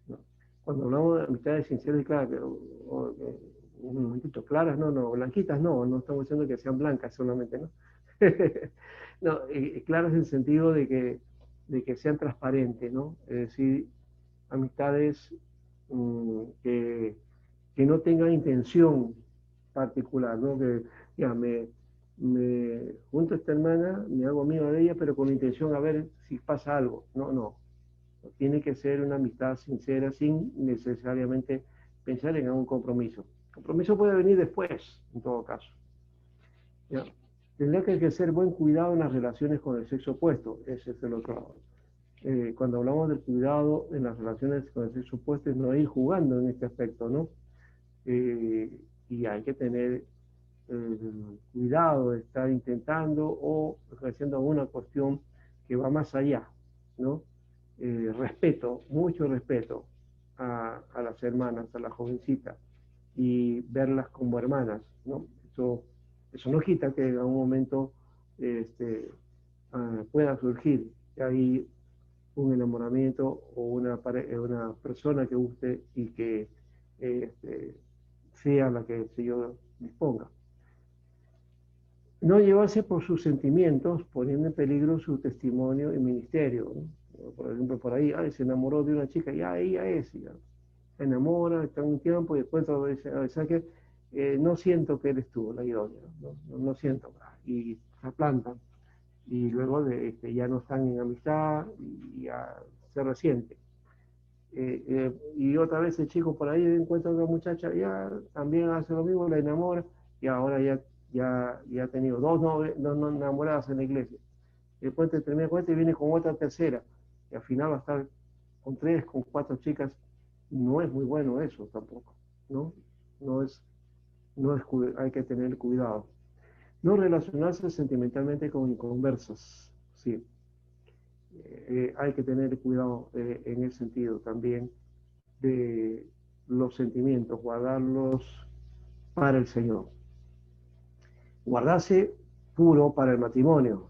¿No? Cuando hablamos de amistades sinceras y claras, un momentito, claras, no, blanquitas no estamos diciendo que sean blancas solamente, ¿no? No, claras en el sentido de que sean transparentes, ¿no? Es decir, amistades que no tengan intención particular, ¿no? Que ya me junto a esta hermana, me hago amigo de ella, pero con la intención a ver si pasa algo. No. Tiene que ser una amistad sincera sin necesariamente pensar en algún compromiso. El compromiso puede venir después, en todo caso. ¿Ya? Tendrá que ejercer buen cuidado en las relaciones con el sexo opuesto. Ese es el otro lado. Cuando hablamos del cuidado en las relaciones con el sexo opuesto, es no ir jugando en este aspecto, ¿no? Y hay que tener cuidado de estar intentando o ejerciendo alguna cuestión que va más allá, ¿no? Respeto, mucho respeto a las hermanas, a las jovencitas, y verlas como hermanas, ¿no? Eso no quita que en algún momento pueda surgir ahí un enamoramiento o una persona que guste y que sea la que el Señor disponga. No llevarse por sus sentimientos, poniendo en peligro su testimonio y ministerio, ¿no? Por ejemplo, por ahí, se enamoró de una chica, ya ella es, ya. Se enamora, está un tiempo y después dice, ¿sabes qué? No siento que eres tú la idónea, no siento, y se plantan, y luego ya no están en amistad y ya se resiente. Y otra vez el chico por ahí encuentra a una muchacha, ya también hace lo mismo, la enamora, y ahora ya ha tenido dos enamoradas en la iglesia. Y después termina con esta y viene con otra tercera, y al final va a estar con 3, con 4 chicas. No es muy bueno eso tampoco, ¿no? No es, hay que tener cuidado. No relacionarse sentimentalmente con inconversas, sí. Hay que tener cuidado en ese sentido también de los sentimientos, guardarlos para el Señor. Guardarse puro para el matrimonio.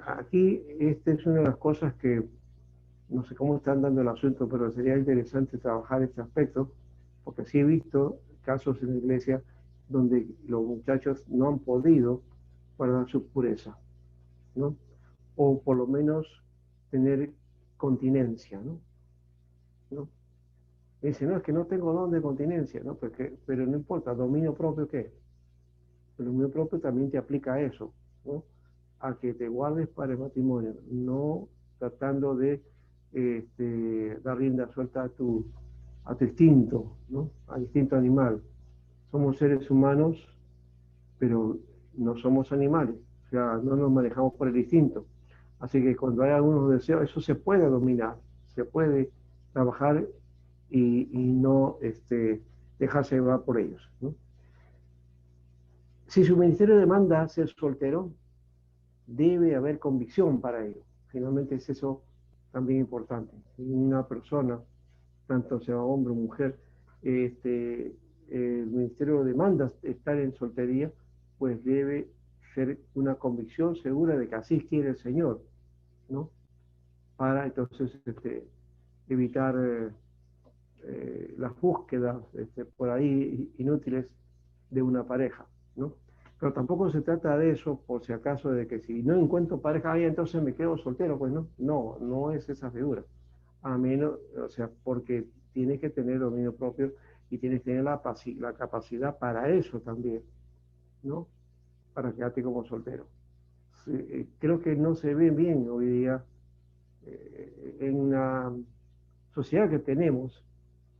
Aquí esta es una de las cosas que no sé cómo están dando el asunto, pero sería interesante trabajar este aspecto, porque sí he visto casos en la iglesia donde los muchachos no han podido guardar su pureza, ¿no? O por lo menos tener continencia, ¿no? ¿No? Dice, no, es que no tengo don de continencia, ¿no? Pero no importa, dominio propio, ¿qué? El dominio propio también te aplica a eso, ¿no? A que te guardes para el matrimonio, no tratando de dar rienda suelta a tu instinto, ¿no? Al instinto animal. Somos seres humanos, pero no somos animales. O sea, no nos manejamos por el instinto. Así que cuando hay algunos deseos, eso se puede dominar, se puede trabajar y no dejarse llevar por ellos, ¿no? Si su ministerio demanda ser soltero, debe haber convicción para ello. Finalmente es eso también importante. Si una persona, tanto sea hombre o mujer, el ministerio demanda estar en soltería, pues debe ser una convicción segura de que así quiere el Señor, ¿no? Para entonces evitar las búsquedas por ahí inútiles de una pareja, ¿no? Pero tampoco se trata de eso, por si acaso, de que si no encuentro pareja ahí, entonces me quedo soltero, pues no, no, no es esa figura. A menos, o sea, porque tienes que tener dominio propio y tienes que tener la capacidad para eso también, ¿no? Para quedarte como soltero. Sí, creo que no se ve bien hoy día en la sociedad que tenemos.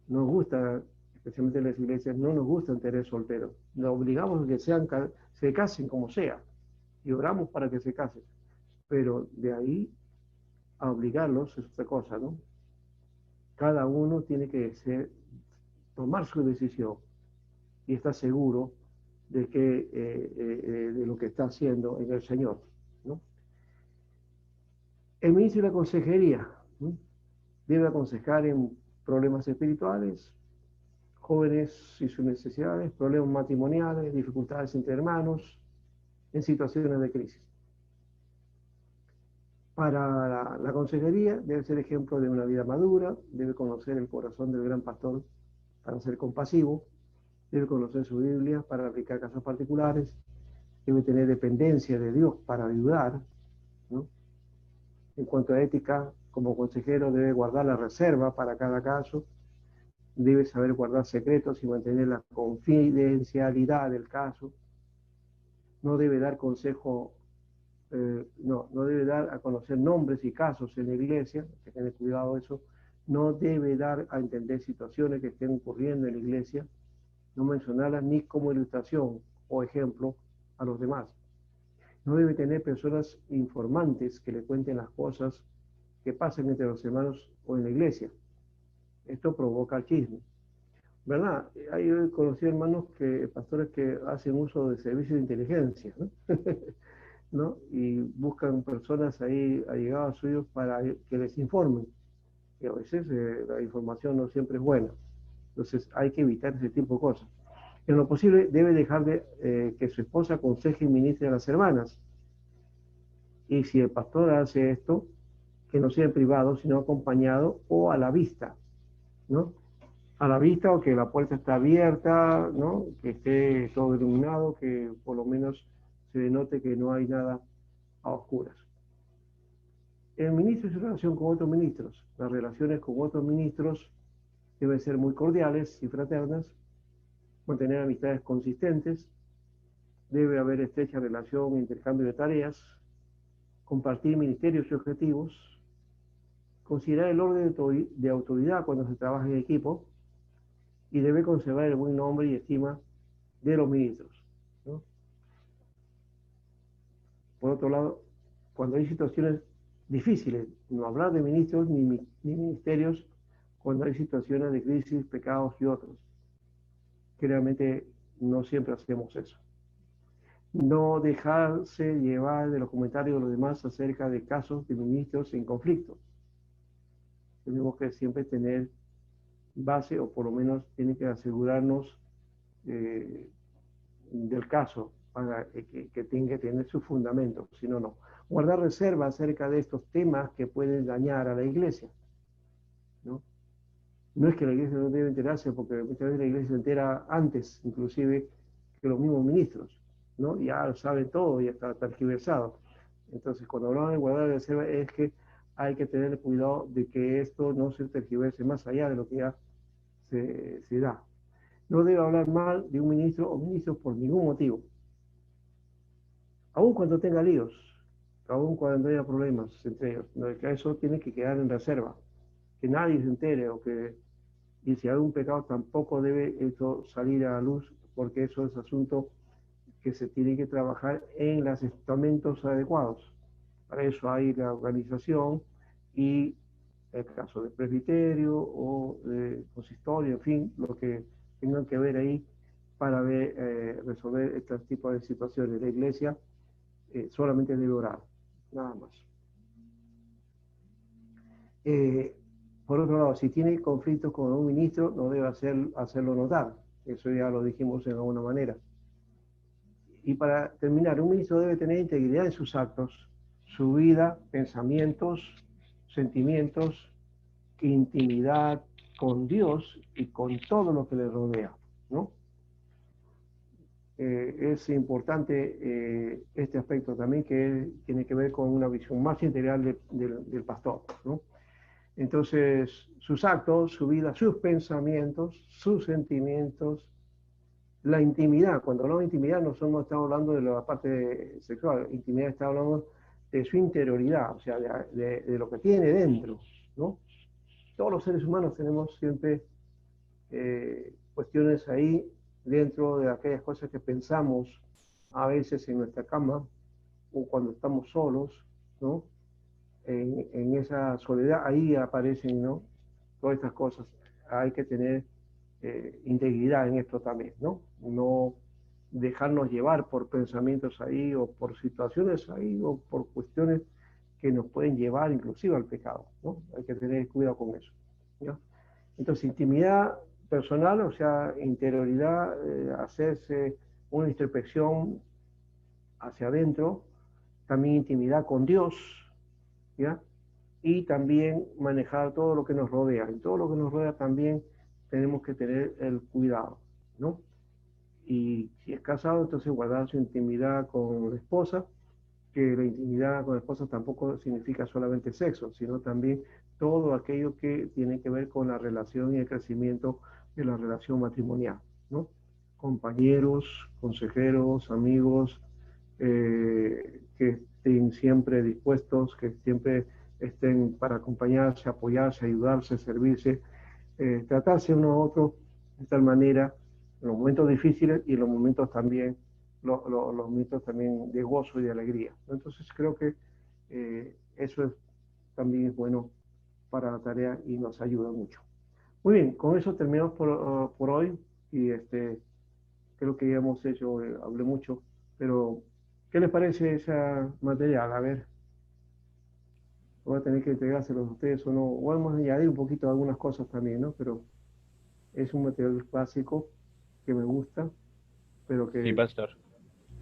Nos gusta, especialmente en las iglesias, no nos gusta tener solteros. Nos obligamos a que se casen como sea y oramos para que se casen. Pero de ahí a obligarlos es otra cosa, ¿no? Cada uno tiene que tomar su decisión y estar seguro de lo que está haciendo en el Señor, ¿no? El ministro de la consejería, ¿no? Debe aconsejar en problemas espirituales, jóvenes y sus necesidades, problemas matrimoniales, dificultades entre hermanos, en situaciones de crisis. Para la consejería debe ser ejemplo de una vida madura, debe conocer el corazón del gran pastor para ser compasivo, debe conocer su Biblia para aplicar casos particulares, debe tener dependencia de Dios para ayudar, ¿no? En cuanto a ética, como consejero debe guardar la reserva para cada caso, debe saber guardar secretos y mantener la confidencialidad del caso, no debe dar consejo, no debe dar a conocer nombres y casos en la iglesia, hay que tener cuidado de eso, no debe dar a entender situaciones que estén ocurriendo en la iglesia, no mencionarlas ni como ilustración o ejemplo a los demás. No debe tener personas informantes que le cuenten las cosas que pasan entre los hermanos o en la iglesia. Esto provoca chisme. ¿Verdad? Hay conocido hermanos pastores que hacen uso de servicios de inteligencia, ¿no? ¿No? Y buscan personas ahí allegadas suyos para que les informen. Y a veces la información no siempre es buena. Entonces hay que evitar ese tipo de cosas. En lo posible debe dejar que su esposa aconseje y ministre a las hermanas. Y si el pastor hace esto, que no sea en privado, sino acompañado o a la vista, ¿no? A la vista o que la puerta está abierta, ¿no? Que esté todo iluminado, que por lo menos se denote que no hay nada a oscuras. El ministro y su relación con otros ministros. Las relaciones con otros ministros deben ser muy cordiales y fraternas, mantener amistades consistentes, debe haber estrecha relación e intercambio de tareas, compartir ministerios y objetivos, considerar el orden de autoridad cuando se trabaja en equipo y debe conservar el buen nombre y estima de los ministros, ¿no? Por otro lado, cuando hay situaciones difíciles, no hablar de ministros ni ministerios cuando hay situaciones de crisis, pecados y otros, que realmente no siempre hacemos eso. No dejarse llevar de los comentarios de los demás acerca de casos de ministros en conflicto. Tenemos que siempre tener base, o por lo menos tiene que asegurarnos del caso para que tenga que tener su fundamento, si no, no. Guardar reserva acerca de estos temas que pueden dañar a la iglesia, ¿no? No es que la iglesia no debe enterarse, porque muchas veces la iglesia se entera antes, inclusive, que los mismos ministros, ¿no? Ya lo saben todo y está tergiversado. Entonces, cuando hablamos de guardar reserva, es que hay que tener cuidado de que esto no se tergiverse más allá de lo que ya se da. No debe hablar mal de un ministro o ministros por ningún motivo, aun cuando tenga líos, aun cuando haya problemas entre ellos. No, que eso tiene que quedar en reserva, que nadie se entere y si hay un pecado tampoco debe eso salir a la luz, porque eso es asunto que se tiene que trabajar en los estamentos adecuados. Para eso hay la organización y el caso de presbiterio o de consistorio, en fin, lo que tengan que ver ahí para resolver este tipo de situaciones. La iglesia solamente debe orar, nada más. Por otro lado, si tiene conflictos con un ministro, no debe hacerlo notar. Eso ya lo dijimos en alguna manera. Y para terminar, un ministro debe tener integridad en sus actos, su vida, pensamientos, sentimientos, intimidad con Dios y con todo lo que le rodea, ¿no? Es importante este aspecto también que tiene que ver con una visión más integral del pastor, ¿no? Entonces, sus actos, su vida, sus pensamientos, sus sentimientos, la intimidad. Cuando hablamos de intimidad no estamos hablando de la parte sexual, intimidad está hablando de su interioridad, o sea, de lo que tiene dentro, ¿no? Todos los seres humanos tenemos siempre cuestiones ahí dentro de aquellas cosas que pensamos a veces en nuestra cama o cuando estamos solos, ¿no? En esa soledad, ahí aparecen, ¿no? Todas estas cosas. Hay que tener integridad en esto también, ¿no? No dejarnos llevar por pensamientos ahí o por situaciones ahí o por cuestiones que nos pueden llevar inclusive al pecado, ¿no? Hay que tener cuidado con eso, ¿no? Entonces, intimidad personal, o sea, interioridad, hacerse una introspección hacia adentro, también intimidad con Dios, ¿ya? Y también manejar todo lo que nos rodea. En todo lo que nos rodea también tenemos que tener el cuidado, ¿no? Y si es casado, entonces guardar su intimidad con la esposa, que la intimidad con la esposa tampoco significa solamente sexo, sino también todo aquello que tiene que ver con la relación y el crecimiento de la relación matrimonial, ¿no? Compañeros, consejeros, amigos, que estén siempre dispuestos, que siempre estén para acompañarse, apoyarse, ayudarse, servirse, tratarse uno a otro de tal manera en los momentos difíciles y en los momentos también, los momentos también de gozo y de alegría. Entonces creo que eso también es bueno para la tarea y nos ayuda mucho. Muy bien, con eso terminamos por hoy y creo que ya hemos hecho, hablé mucho, pero ¿qué les parece esa material? A ver, voy a tener que entregárselos a ustedes o no. Vamos a añadir un poquito algunas cosas también, ¿no? Pero es un material básico que me gusta, pero Sí, que pastor.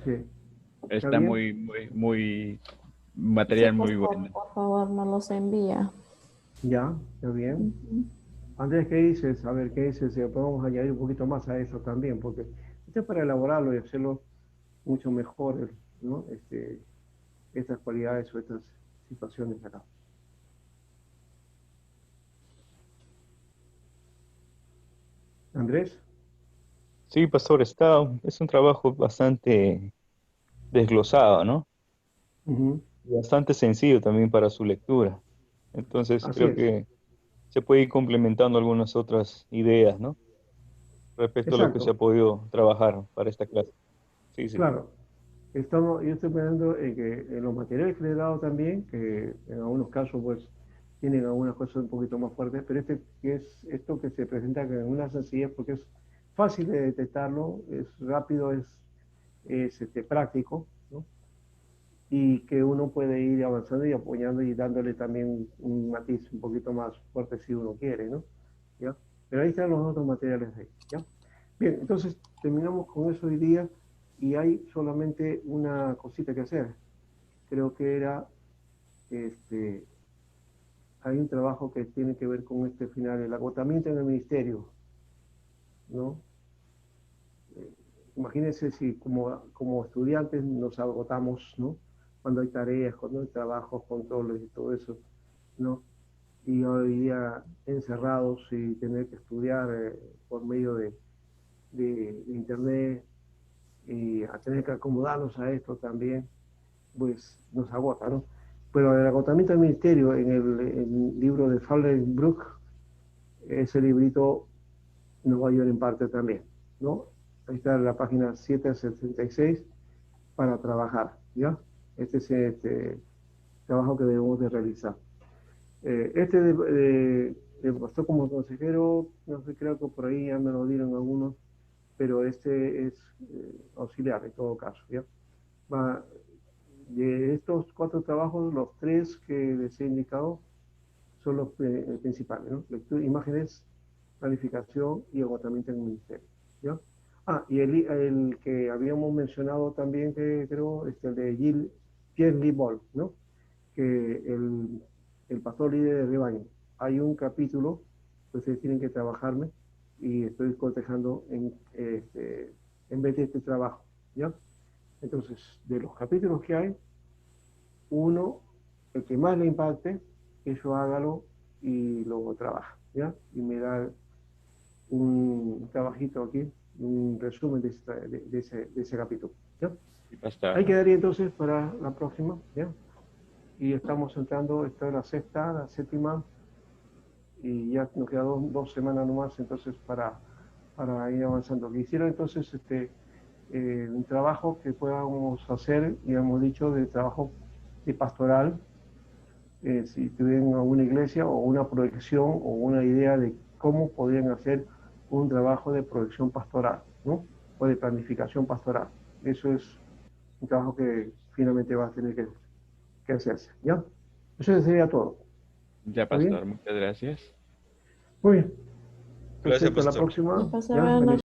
sí, ¿está Está bien? muy Sí, material muy pastor, bueno. por favor, nos los envía. Ya, está bien. Ujú. Andrés, ¿qué dices? A ver, ¿qué dices? Si podemos añadir un poquito más a eso también, porque esto es para elaborarlo y hacerlo mucho mejor, ¿no? Estas cualidades o estas situaciones acá. Andrés, Sí, pastor, es un trabajo bastante desglosado, ¿no? ujú, Y bastante sencillo también para su lectura. Entonces así creo es, que se puede ir complementando algunas otras ideas, ¿no? Respecto a lo que se ha exacto, podido trabajar para esta clase. Sí, sí. claro. Yo estoy pensando en que en los materiales que le he dado también, que en algunos casos pues tienen algunas cosas un poquito más fuertes, pero que es esto que se presenta con una sencillez porque es fácil de detectarlo, es rápido, es práctico, ¿no? Y que uno puede ir avanzando y apoyando y dándole también un matiz un poquito más fuerte si uno quiere, ¿no? ¿Ya? Pero ahí están los otros materiales ahí, ¿ya? Bien, entonces terminamos con eso hoy día y hay solamente una cosita que hacer. Creo que este, hay un trabajo que tiene que ver con este final, el agotamiento en el ministerio, ¿no? Imagínense si como estudiantes nos agotamos, ¿no? Cuando hay tareas, cuando hay trabajos, controles y todo eso, ¿no? Y hoy día encerrados y tener que estudiar por medio de internet y a tener que acomodarnos a esto también, pues nos agota, ¿no? Pero el agotamiento del ministerio en el libro de Fallenbrook, ese librito nos va a ayudar en parte también, ¿no? ahí está la página 776 para trabajar, ¿ya? Este es este trabajo que debemos de realizar. Este de pastor como consejero, no sé, creo que por ahí ya me lo dieron algunos, pero este es auxiliar en todo caso, ¿ya? De estos 4 trabajos, los 3 que les he indicado son los principales, ¿no? Lectura, imágenes, planificación y agotamiento en el ministerio, ¿ya? Y el que habíamos mencionado también, que creo, el de Pierre Lee Ball, ¿no? Que el pastor líder de rebaño. Hay un capítulo que ustedes tienen que trabajarme y estoy cotejando en vez de este trabajo, ¿ya? Entonces, de los capítulos que hay, uno, el que más le impacte, eso hágalo y lo trabaja, ¿ya? Y me da un trabajito aquí, un resumen de ese capítulo, ¿ya? Sí, pastor. Ahí quedaría entonces para la próxima, ¿ya? Y estamos entrando, esta es la sexta, la séptima, y ya nos quedan 2 semanas nomás, entonces para ir avanzando. Quisiera entonces un trabajo que podamos hacer, y hemos dicho, de trabajo de pastoral, si tuvieran alguna iglesia o una proyección o una idea de cómo podrían hacer un trabajo de proyección pastoral, ¿no? O de planificación pastoral. Eso es un trabajo que finalmente va a tener que hacerse, ¿ya? Eso sería todo. Ya, ¿Está bien? pastor, muchas gracias. Muy bien. Gracias, Entonces, hasta la pastor. próxima. Que pase ¿Ya? buena noche.